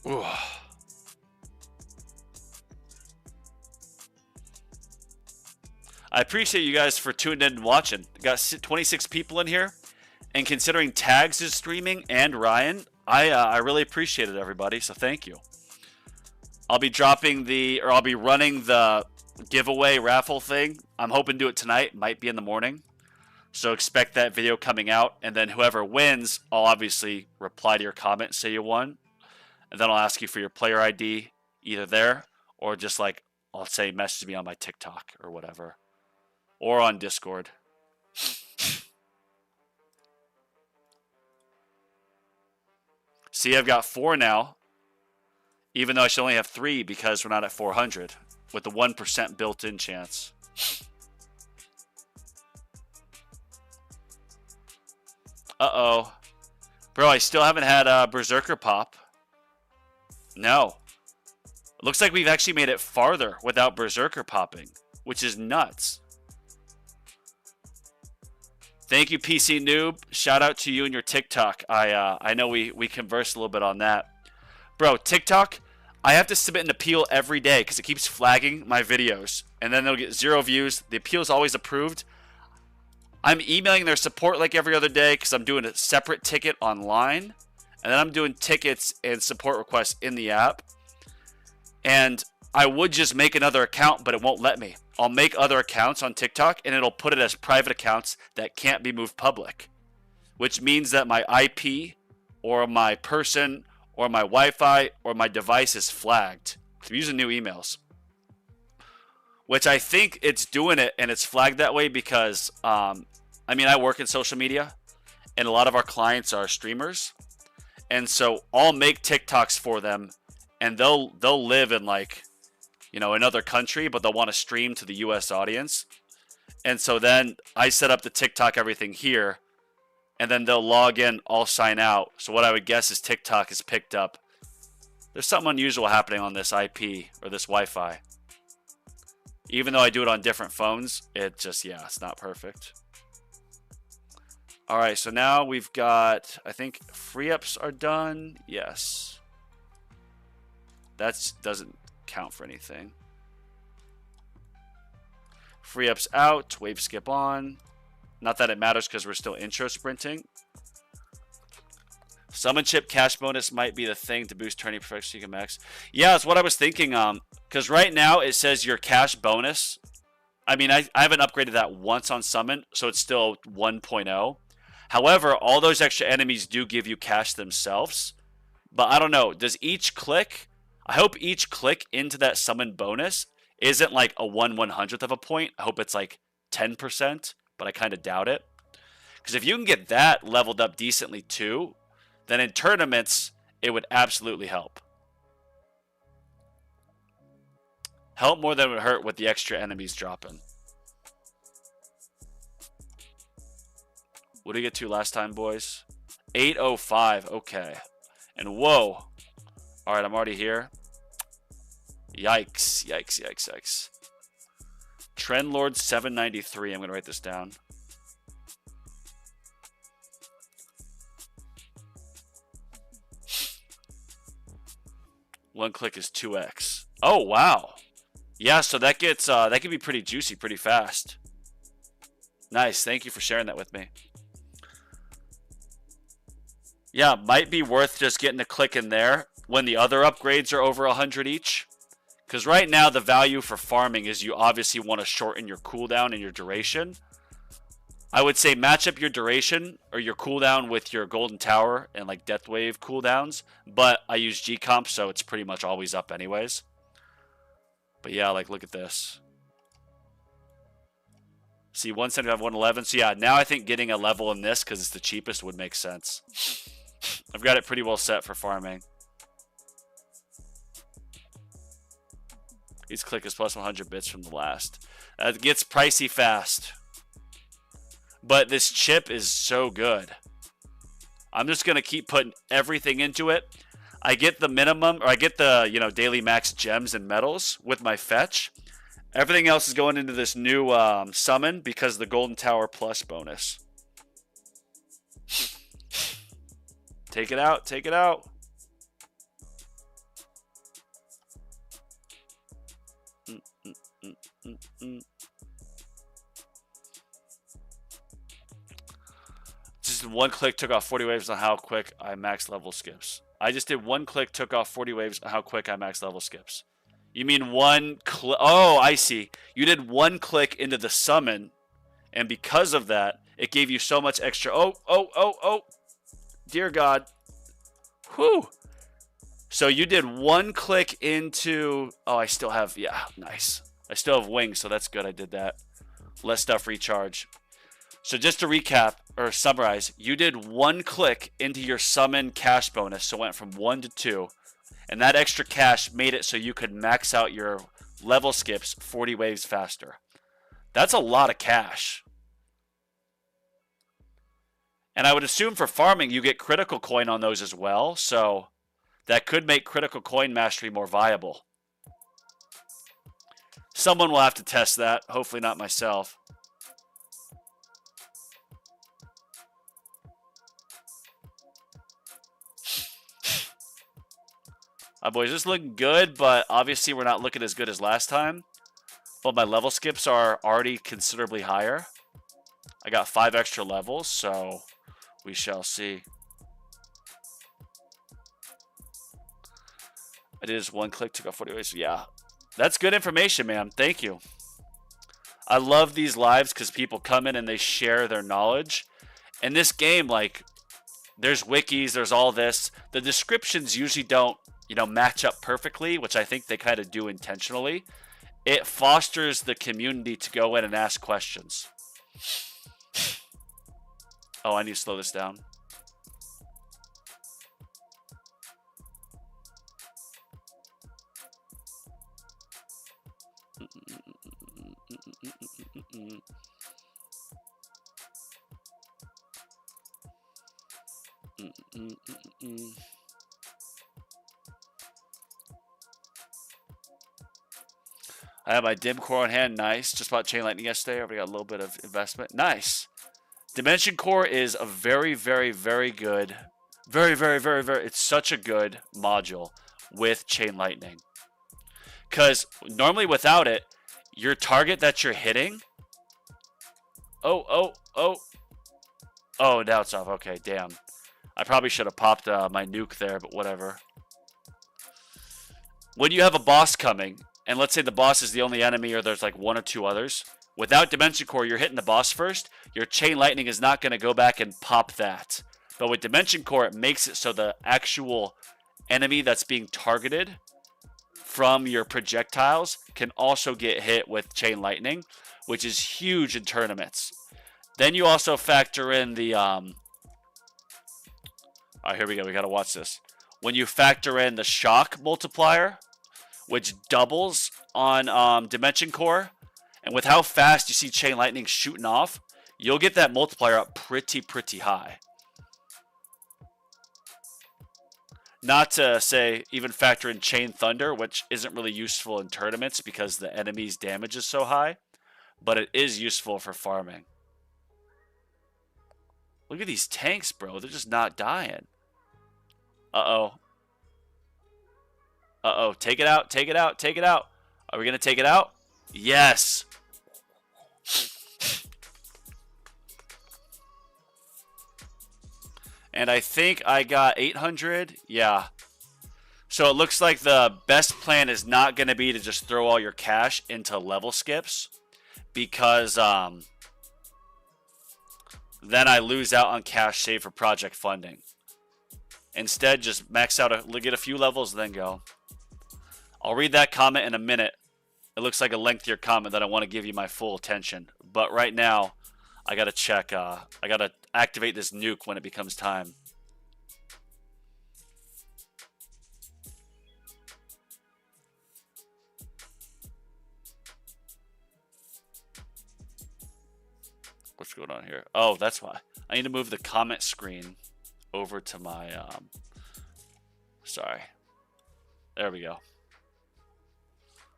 Ooh. I appreciate you guys for tuning in and watching. We got 26 people in here, and considering Tags is streaming and Ryan, I really appreciate it, everybody. So thank you. I'll be running the giveaway raffle thing. I'm hoping to do it tonight. Might be in the morning. So expect that video coming out, and then whoever wins, I'll obviously reply to your comment and say you won, and then I'll ask you for your player ID either there or just like I'll say message me on my TikTok or whatever, or on Discord. See, I've got 4 now, even though I should only have 3 because we're not at 400 with the 1% built-in chance. Uh-oh. Bro, I still haven't had a Berserker pop. No. It looks like we've actually made it farther without Berserker popping, which is nuts. Thank you, PC Noob. Shout out to you and your TikTok. I know we conversed a little bit on that. Bro, TikTok, I have to submit an appeal every day because it keeps flagging my videos. And then they'll get 0 views. The appeal is always approved. I'm emailing their support like every other day because I'm doing a separate ticket online. And then I'm doing tickets and support requests in the app. And I would just make another account, but it won't let me. I'll make other accounts on TikTok, and it'll put it as private accounts that can't be moved public. Which means that my IP or my person or my Wi-Fi or my device is flagged. I'm using new emails. Which I think it's doing it, and it's flagged that way because, I work in social media, and a lot of our clients are streamers. And so I'll make TikToks for them, and they'll live in another country, but they'll want to stream to the US audience. And so then I set up the TikTok everything here, and then they'll log in, I'll sign out. So what I would guess is TikTok is picked up. There's something unusual happening on this IP or this Wi-Fi. Even though I do it on different phones, it's not perfect. All right, so now we've got, I think free ups are done. Yes. That doesn't count for anything. Free ups out, wave skip on. Not that it matters because we're still intro sprinting. Summon chip cash bonus might be the thing to boost turning perfection so you can max. Yeah, that's what I was thinking. Because right now it says your cash bonus. I haven't upgraded that once on summon, so it's still 1.0. However, all those extra enemies do give you cash themselves. But I don't know. Does each click? I hope each click into that summon bonus isn't like a 1/100th of a point. I hope it's like 10%, but I kind of doubt it. Because if you can get that leveled up decently too, then in tournaments, it would absolutely help. Help more than it would hurt with the extra enemies dropping. What did we get to last time, boys? 805. Okay. And whoa. All right, I'm already here. Yikes. Yikes, yikes, yikes. Trendlord 793. I'm going to write this down. One click is 2x. Oh, wow. Yeah, so that gets that can be pretty juicy pretty fast. Nice. Thank you for sharing that with me. Yeah, might be worth just getting a click in there when the other upgrades are over 100 each. Because right now the value for farming is you obviously want to shorten your cooldown and your duration. I would say match up your duration or your cooldown with your Golden Tower and like Death Wave cooldowns. But I use G-Comp, so it's pretty much always up anyways. But yeah, like look at this. See, 175, 111. So yeah, now I think getting a level in this because it's the cheapest would make sense. I've got it pretty well set for farming. Each click is plus 100 bits from the last. It gets pricey fast. But this chip is so good. I'm just going to keep putting everything into it. I get the minimum, or I get the, daily max gems and metals with my fetch. Everything else is going into this new summon because of the Golden Tower Plus bonus. Take it out. Take it out. Just one click took off 40 waves on how quick I max level skips. I just did one click, took off 40 waves on how quick I max level skips. You mean one click? Oh, I see. You did one click into the summon, and because of that, it gave you so much extra. Oh. Dear God. Whew. So you did one click into... Oh, I still have... Yeah, nice. I still have wings, so that's good I did that. Less stuff recharge. So just to recap, or summarize, you did one click into your summon cash bonus, so it went from 1 to 2. And that extra cash made it so you could max out your level skips 40 waves faster. That's a lot of cash. And I would assume for farming, you get critical coin on those as well, so that could make critical coin mastery more viable. Someone will have to test that, hopefully not myself. Boys, this is looking good, but obviously we're not looking as good as last time. But my level skips are already considerably higher. I got 5 extra levels, so we shall see. I did just one click, took off 40 waves. Yeah, that's good information, man. Thank you. I love these lives because people come in and they share their knowledge. In this game, like, there's wikis, there's all this. The descriptions usually don't, match up perfectly, which I think they kind of do intentionally. It fosters the community to go in and ask questions. Oh, I need to slow this down. I have my dim core on hand. Nice. Just bought Chain Lightning yesterday. Already got a little bit of investment. Nice. Dimension Core is a very, very, very good. Very, very, very, very. It's such a good module with Chain Lightning. Because normally without it, your target that you're hitting. Oh, now it's off. Okay, damn. I probably should have popped my nuke there, but whatever. When you have a boss coming, and let's say the boss is the only enemy or there's like 1 or 2 others, without Dimension Core, you're hitting the boss first. Your Chain Lightning is not going to go back and pop that. But with Dimension Core, it makes it so the actual enemy that's being targeted from your projectiles can also get hit with Chain Lightning, which is huge in tournaments. Then you also factor in the... All right, here we go. We got to watch this. When you factor in the shock multiplier, which doubles on Dimension Core, and with how fast you see Chain Lightning shooting off, you'll get that multiplier up pretty high. Not to say even factor in Chain Thunder, which isn't really useful in tournaments because the enemy's damage is so high, but it is useful for farming. Look at these tanks, bro. They're just not dying. Uh-oh. Uh-oh. Take it out. Take it out. Take it out. Are we going to take it out? Yes. And I think I got 800. Yeah. So it looks like the best plan is not going to be to just throw all your cash into level skips, because then I lose out on cash saved for project funding. Instead, just max out, get a few levels, then go. I'll read that comment in a minute. It looks like a lengthier comment that I want to give you my full attention. But right now, I got to check. I got to activate this nuke when it becomes time. What's going on here? Oh, that's why. I need to move the comment screen over to my, sorry. There we go.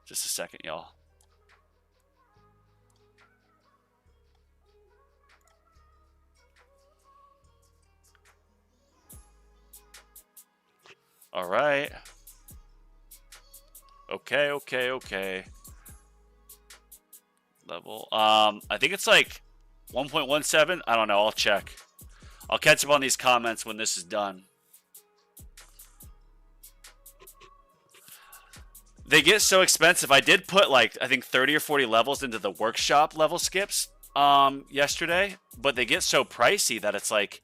Just a second, y'all. All right. Okay. Level. I think it's like 1.17. I don't know. I'll check. I'll catch up on these comments when this is done. They get so expensive. I did put like, I think 30 or 40 levels into the workshop level skips yesterday, but they get so pricey that it's like,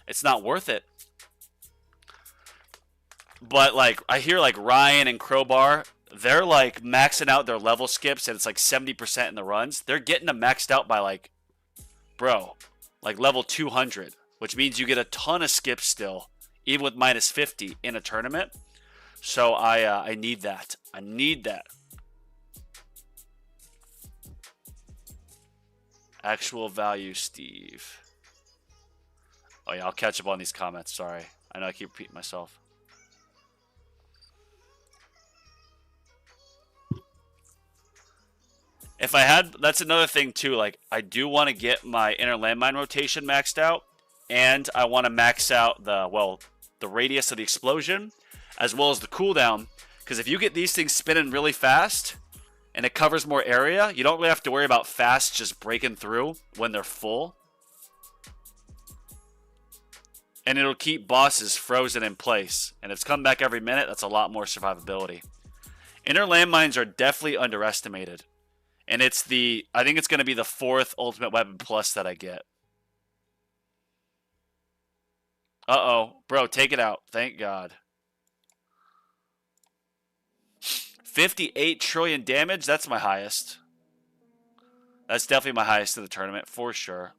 it's not worth it. But like, I hear like Ryan and Crowbar, they're like maxing out their level skips and it's like 70% in the runs. They're getting them maxed out by like, bro, like level 200, which means you get a ton of skips still, even with minus 50 in a tournament. So I need that. I need that. Actual value, Steve. Oh yeah, I'll catch up on these comments. Sorry. I know I keep repeating myself. If I had, that's another thing too, like I do want to get my inner landmine rotation maxed out, and I want to max out the radius of the explosion as well as the cooldown, because if you get these things spinning really fast and it covers more area, you don't really have to worry about fast just breaking through when they're full. And it'll keep bosses frozen in place, and if it's come back every minute, that's a lot more survivability. Inner landmines are definitely underestimated. And it's I think it's going to be the 4th Ultimate Weapon Plus that I get. Uh-oh. Bro, take it out. Thank God. 58 trillion damage? That's my highest. That's definitely my highest in the tournament, for sure.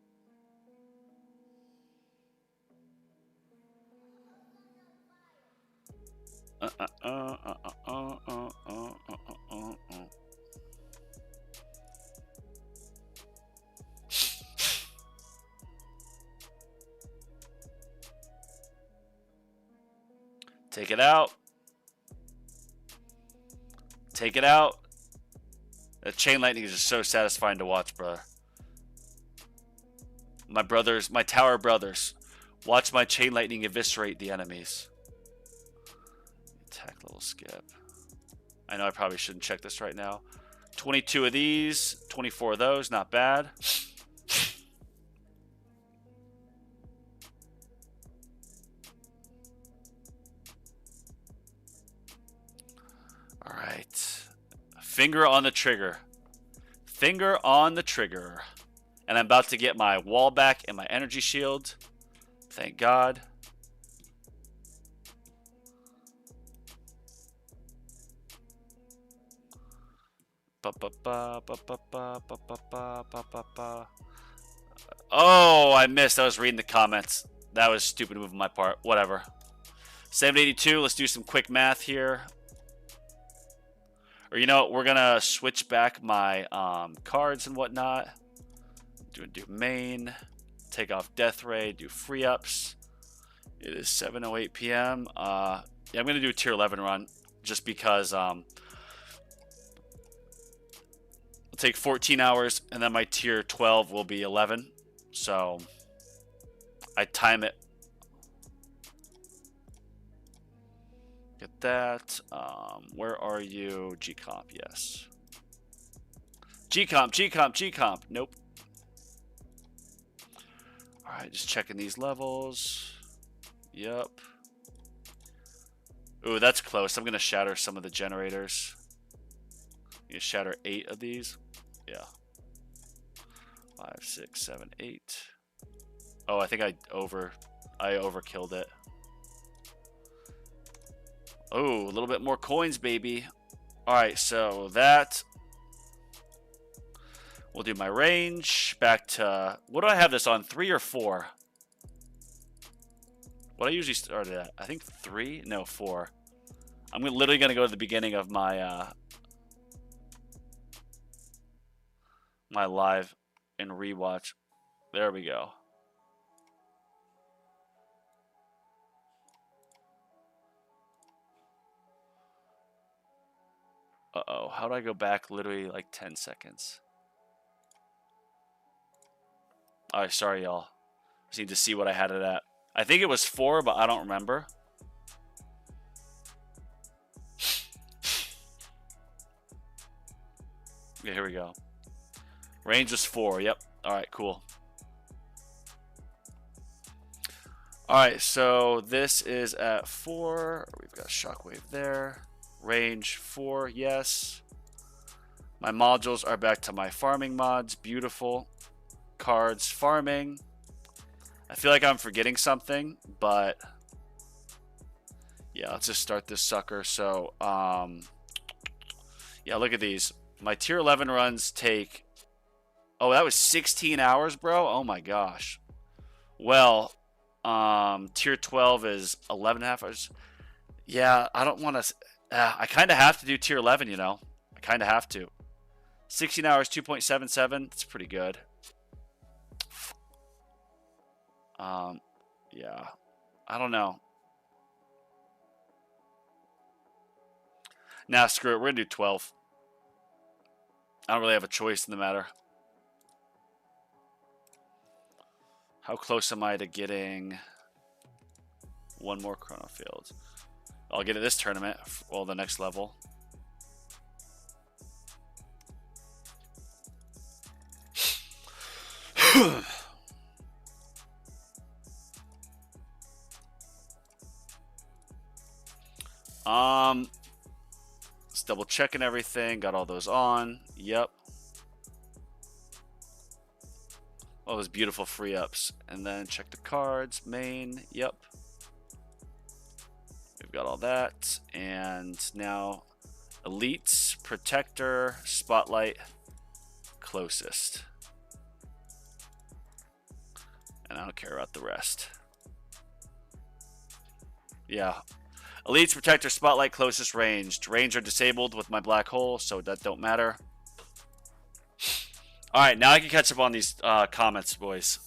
Take it out. Take it out. That chain lightning is just so satisfying to watch, brother. My brothers, my tower brothers, watch my chain lightning eviscerate the enemies. Attack level skip. I know I probably shouldn't check this right now. 22 of these, 24 of those, not bad. All right. Finger on the trigger. Finger on the trigger. And I'm about to get my wall back and my energy shield. Thank God. Oh, I missed. I was reading the comments. That was a stupid move on my part. Whatever. 782. Let's do some quick math here. Or you know what? We're going to switch back my cards and whatnot. Do main. Take off death ray. Do free ups. It is 7:08 p.m. Yeah, I'm going to do a tier 11 run. Just because it'll take 14 hours. And then my tier 12 will be 11. So I time it. Get that. Where are you? G-Comp, yes. G-Comp. Nope. Alright, just checking these levels. Yep. Ooh, that's close. I'm going to shatter some of the generators. I'm going to shatter 8 of these. Yeah. 5, 6, 7, 8. Oh, I think I overkilled it. Oh, a little bit more coins, baby. Alright, so that. We'll do my range. Back to. What do I have this on? 3 or 4? What I usually started at? I think 3? No, 4. I'm literally going to go to the beginning of my my live and rewatch. There we go. Uh-oh. How do I go back literally like 10 seconds? Alright, sorry, y'all. Just need to see what I had it at. I think it was 4, but I don't remember. Yeah, here we go. Range was 4. Yep. Alright, cool. Alright, so this is at 4. We've got Shockwave there. Range 4, yes. My modules are back to my farming mods. Beautiful. Cards, farming. I feel like I'm forgetting something, but yeah, let's just start this sucker. So, yeah, look at these. My tier 11 runs take, oh, that was 16 hours, bro. Oh my gosh. Well, tier 12 is 11 and a half hours. Yeah, I don't want to, I kind of have to do tier 11, you know. I kind of have to. 16 hours, 2.77. That's pretty good. Yeah, I don't know. Nah, screw it. We're going to do 12. I don't really have a choice in the matter. How close am I to getting one more chrono field? I'll get it this tournament, well, the next level. Just double checking everything. Got all those on. Yep. All those beautiful free ups. And then check the cards. Main. Yep. We've got all that. And now Elites, Protector, Spotlight, Closest. And I don't care about the rest. Yeah. Elites, Protector, Spotlight, Closest, Ranged. Range are disabled with my black hole, so that don't matter. Alright, now I can catch up on these comments, boys.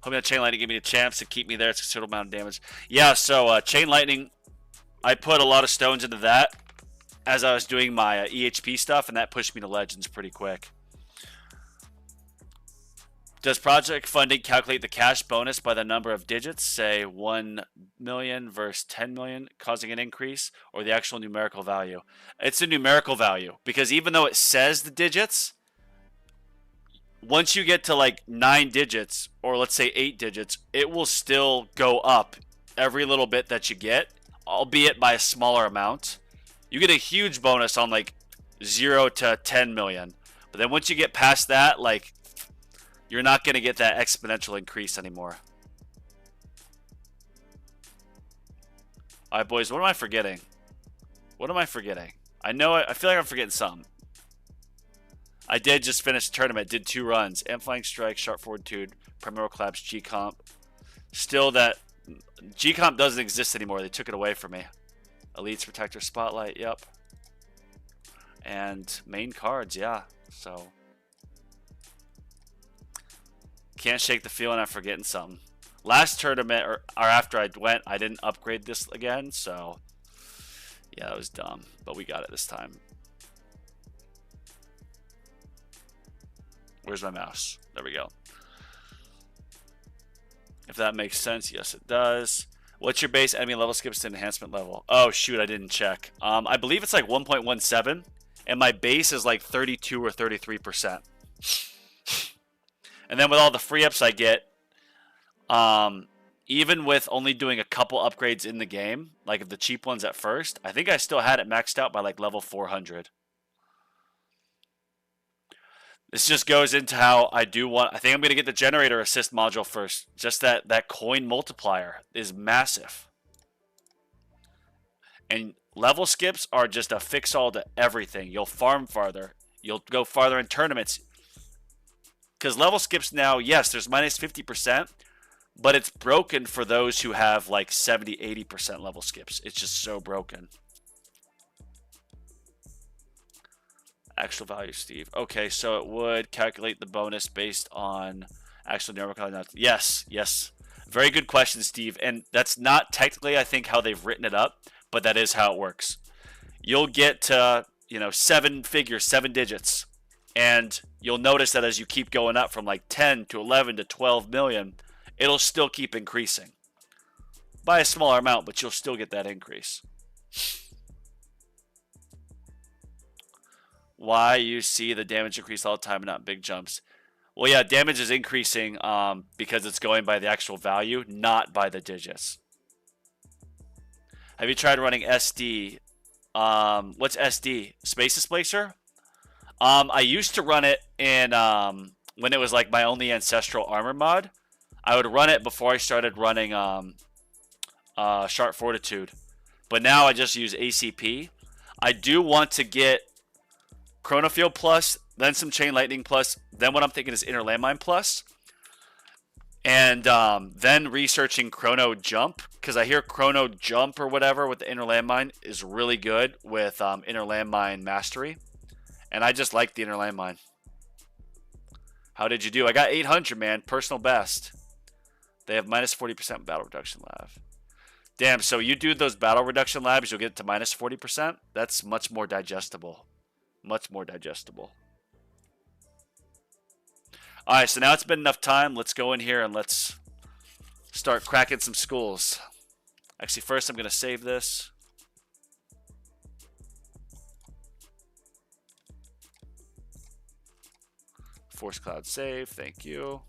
Hoping that Chain Lightning give me a chance to keep me there. It's a considerable amount of damage. Yeah, so Chain Lightning, I put a lot of stones into that as I was doing my EHP stuff, and that pushed me to Legends pretty quick. Does project funding calculate the cash bonus by the number of digits, say 1 million versus 10 million, causing an increase, or the actual numerical value? It's a numerical value, because even though it says the digits, once you get to like 9 digits, or let's say 8 digits, it will still go up every little bit that you get, albeit by a smaller amount. You get a huge bonus on like 0 to 10 million. But then once you get past that, like, you're not going to get that exponential increase anymore. All right, boys, what am I forgetting? What am I forgetting? I know, I feel like I'm forgetting something. I did just finish the tournament, did 2 runs. Amplifying Strike, Sharp Fortitude, Primordial Collapse, G-Comp. Still that, G-Comp doesn't exist anymore. They took it away from me. Elites, Protector, Spotlight, yep. And main cards, yeah. So, can't shake the feeling I'm forgetting something. Last tournament, or after I went, I didn't upgrade this again, so yeah, that was dumb. But we got it this time. Where's my mouse? There we go. If that makes sense, yes it does. What's your base enemy level skips to enhancement level? Oh shoot, I didn't check. I believe it's like 1.17, and my base is like 32 or 33%. And then with all the free ups I get, even with only doing a couple upgrades in the game, like the cheap ones at first, I think I still had it maxed out by like level 400. This just goes into how I do want, I think I'm going to get the generator assist module first. Just that coin multiplier is massive. And level skips are just a fix-all to everything. You'll farm farther. You'll go farther in tournaments. Because level skips now, yes, there's minus 50%, but it's broken for those who have like 70, 80% level skips. It's just so broken. Actual value, Steve. Okay, so it would calculate the bonus based on actual numerical. Yes, yes. Very good question, Steve. And that's not technically, I think, how they've written it up, but that is how it works. You'll get to, you know, 7 figures, 7 digits. And you'll notice that as you keep going up from like 10 to 11 to 12 million, it'll still keep increasing. By a smaller amount, but you'll still get that increase. Why you see the damage increase all the time and not big jumps? Well, yeah, damage is increasing because it's going by the actual value, not by the digits. Have you tried running SD? What's SD? Space Displacer? I used to run it in when it was like my only ancestral armor mod. I would run it before I started running Sharp Fortitude. But now I just use ACP. I do want to get Chronofield Plus, then some Chain Lightning Plus, then what I'm thinking is Inner Landmine Plus. And then researching Chrono Jump, because I hear Chrono Jump or whatever with the Inner Landmine is really good with Inner Landmine Mastery. And I just like the Inner Landmine. How did you do? I got 800, man. Personal best. They have minus 40% battle reduction lab. Damn, so you do those battle reduction labs, you'll get to minus 40%? That's much more digestible. Much more digestible. Alright, so now it's been enough time. Let's go in here and let's start cracking some schools. Actually, first I'm going to save this. Force Cloud save. Thank you.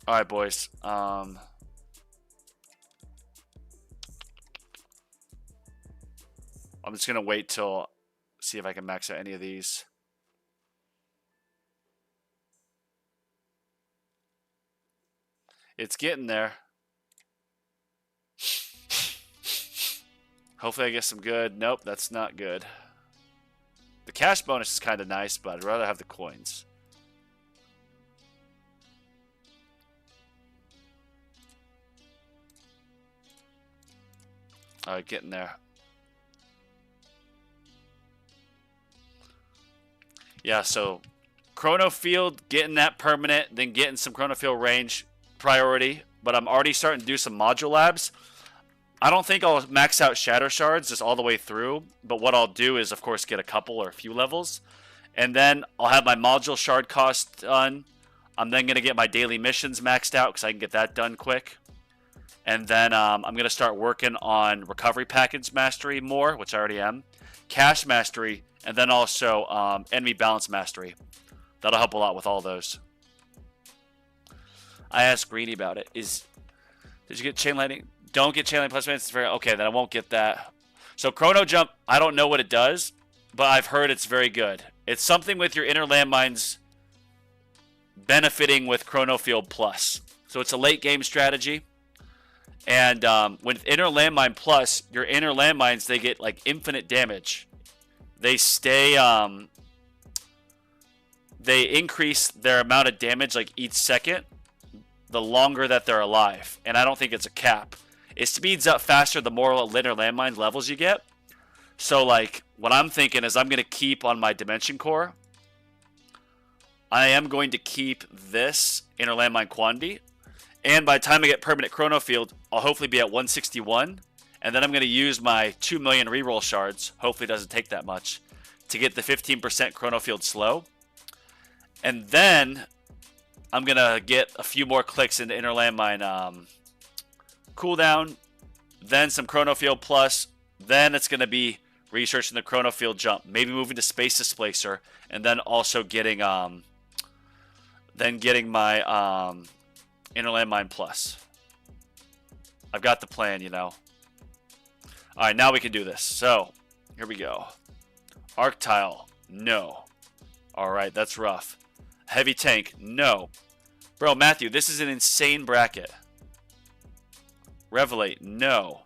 Alright, boys. I'm just going to wait till see if I can max out any of these. It's getting there. Hopefully I get some good. Nope, that's not good. The cash bonus is kind of nice, but I'd rather have the coins. Alright, getting there. Yeah, so Chrono Field, getting that permanent, then getting some Chrono Field range priority. But I'm already starting to do some module labs. I don't think I'll max out Shadow Shards just all the way through. But what I'll do is, of course, get a couple or a few levels. And then I'll have my module shard cost done. I'm then going to get my daily missions maxed out because I can get that done quick. And then I'm going to start working on Recovery Package Mastery more, which I already am. Cash Mastery, and then also Enemy Balance Mastery. That'll help a lot with all those. I asked Greeny about it. Did you get Chain Lightning? Don't get Chain Lightning Plus It's very okay, then I won't get that. So Chrono Jump, I don't know what it does, but I've heard it's very good. It's something with your Inner Landmines benefiting with Chrono Field Plus. So it's a late game strategy. And with Inner Landmine Plus, your Inner Landmines, they get like infinite damage. They stay, they increase their amount of damage like each second, the longer that they're alive. And I don't think it's a cap. It speeds up faster the more Inner Landmine levels you get. So like, what I'm thinking is I'm going to keep on my Dimension Core. I am going to keep this Inner Landmine Quantity. And by the time I get permanent Chrono Field, I'll hopefully be at 161. And then I'm going to use my 2 million reroll shards. Hopefully it doesn't take that much. To get the 15% Chrono Field slow. And then I'm going to get a few more clicks into Inner Landmine cooldown. Then some Chrono Field Plus. Then it's going to be researching the Chrono Field jump. Maybe moving to Space Displacer. And then also getting my Inner Landmine Plus. I've got the plan, you know. Alright, now we can do this. So, here we go. Arc Tile, no. Alright, that's rough. Heavy Tank, no. Bro, Matthew, this is an insane bracket. Revelate, no.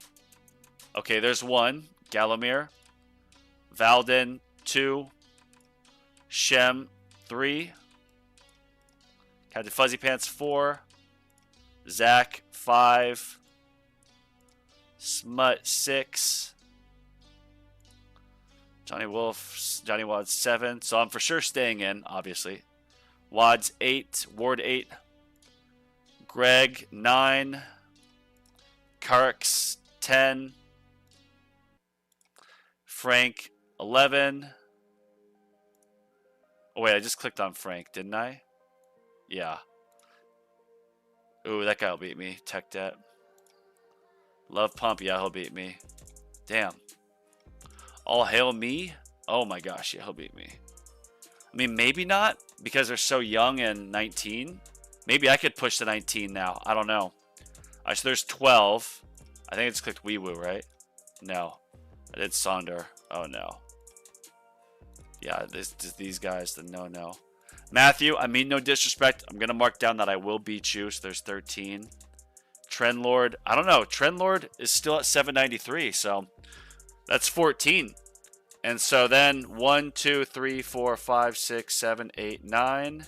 Okay, there's one. Galomir. Valden, 2. Shem, 3. Captain Fuzzy Pants, 4. Zach, 5. Smut, 6. Johnny Wolf, Johnny Wad's 7. So I'm for sure staying in, obviously. Wad's 8. Ward 8. Greg 9. Karks 10. Frank 11. Oh wait, I just clicked on Frank, didn't I? Yeah. Ooh, that guy will beat me. Tech Debt. Love Pump, yeah, he'll beat me. Damn. All hail me? Oh my gosh, yeah, he'll beat me. I mean, maybe not, because they're so young and 19. Maybe I could push to 19 now. I don't know. All right, so there's 12. I think I just clicked Wee Woo, right? No. I did Sonder. Oh, no. Yeah, these guys, the no. Matthew, I mean no disrespect. I'm going to mark down that I will beat you. So there's 13. Trendlord. I don't know. Trendlord is still at 793. So that's 14. And so then 1, 2, 3, 4, 5, 6, 7, 8, 9,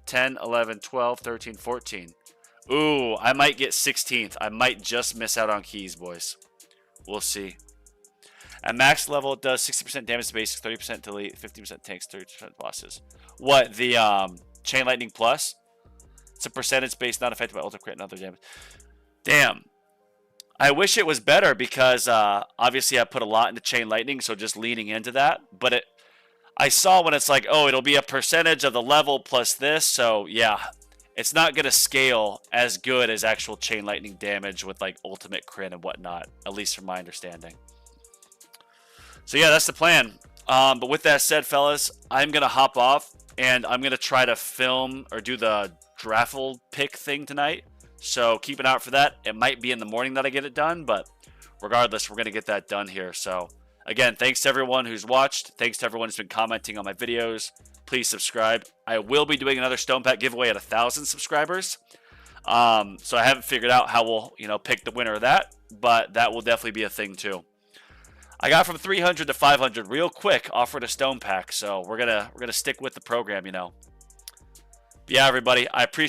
10, 11, 12, 13, 14. Ooh, I might get 16th. I might just miss out on keys, boys. We'll see. At max level, it does 60% damage to basics, 30% delete, 50% tanks, 30% bosses. What, the Chain Lightning Plus? It's a percentage based, not affected by ultra crit and other damage. Damn. I wish it was better because obviously I put a lot into Chain Lightning, so just leaning into that. But I saw when it's like, oh, it'll be a percentage of the level plus this. So yeah, it's not going to scale as good as actual Chain Lightning damage with like ultimate crit and whatnot, at least from my understanding. So yeah, that's the plan. But with that said, fellas, I'm going to hop off and I'm going to try to film or do the draffle pick thing tonight. So keep an eye out for that. It might be in the morning that I get it done, but regardless, we're going to get that done here. So again, thanks to everyone who's watched. Thanks to everyone who's been commenting on my videos. Please subscribe. I will be doing another Stone Pack giveaway at 1,000 subscribers. So I haven't figured out how we'll, pick the winner of that, but that will definitely be a thing too. I got from 300 to 500 real quick, offered a Stone Pack, so we're gonna stick with the program, But yeah, everybody, I appreciate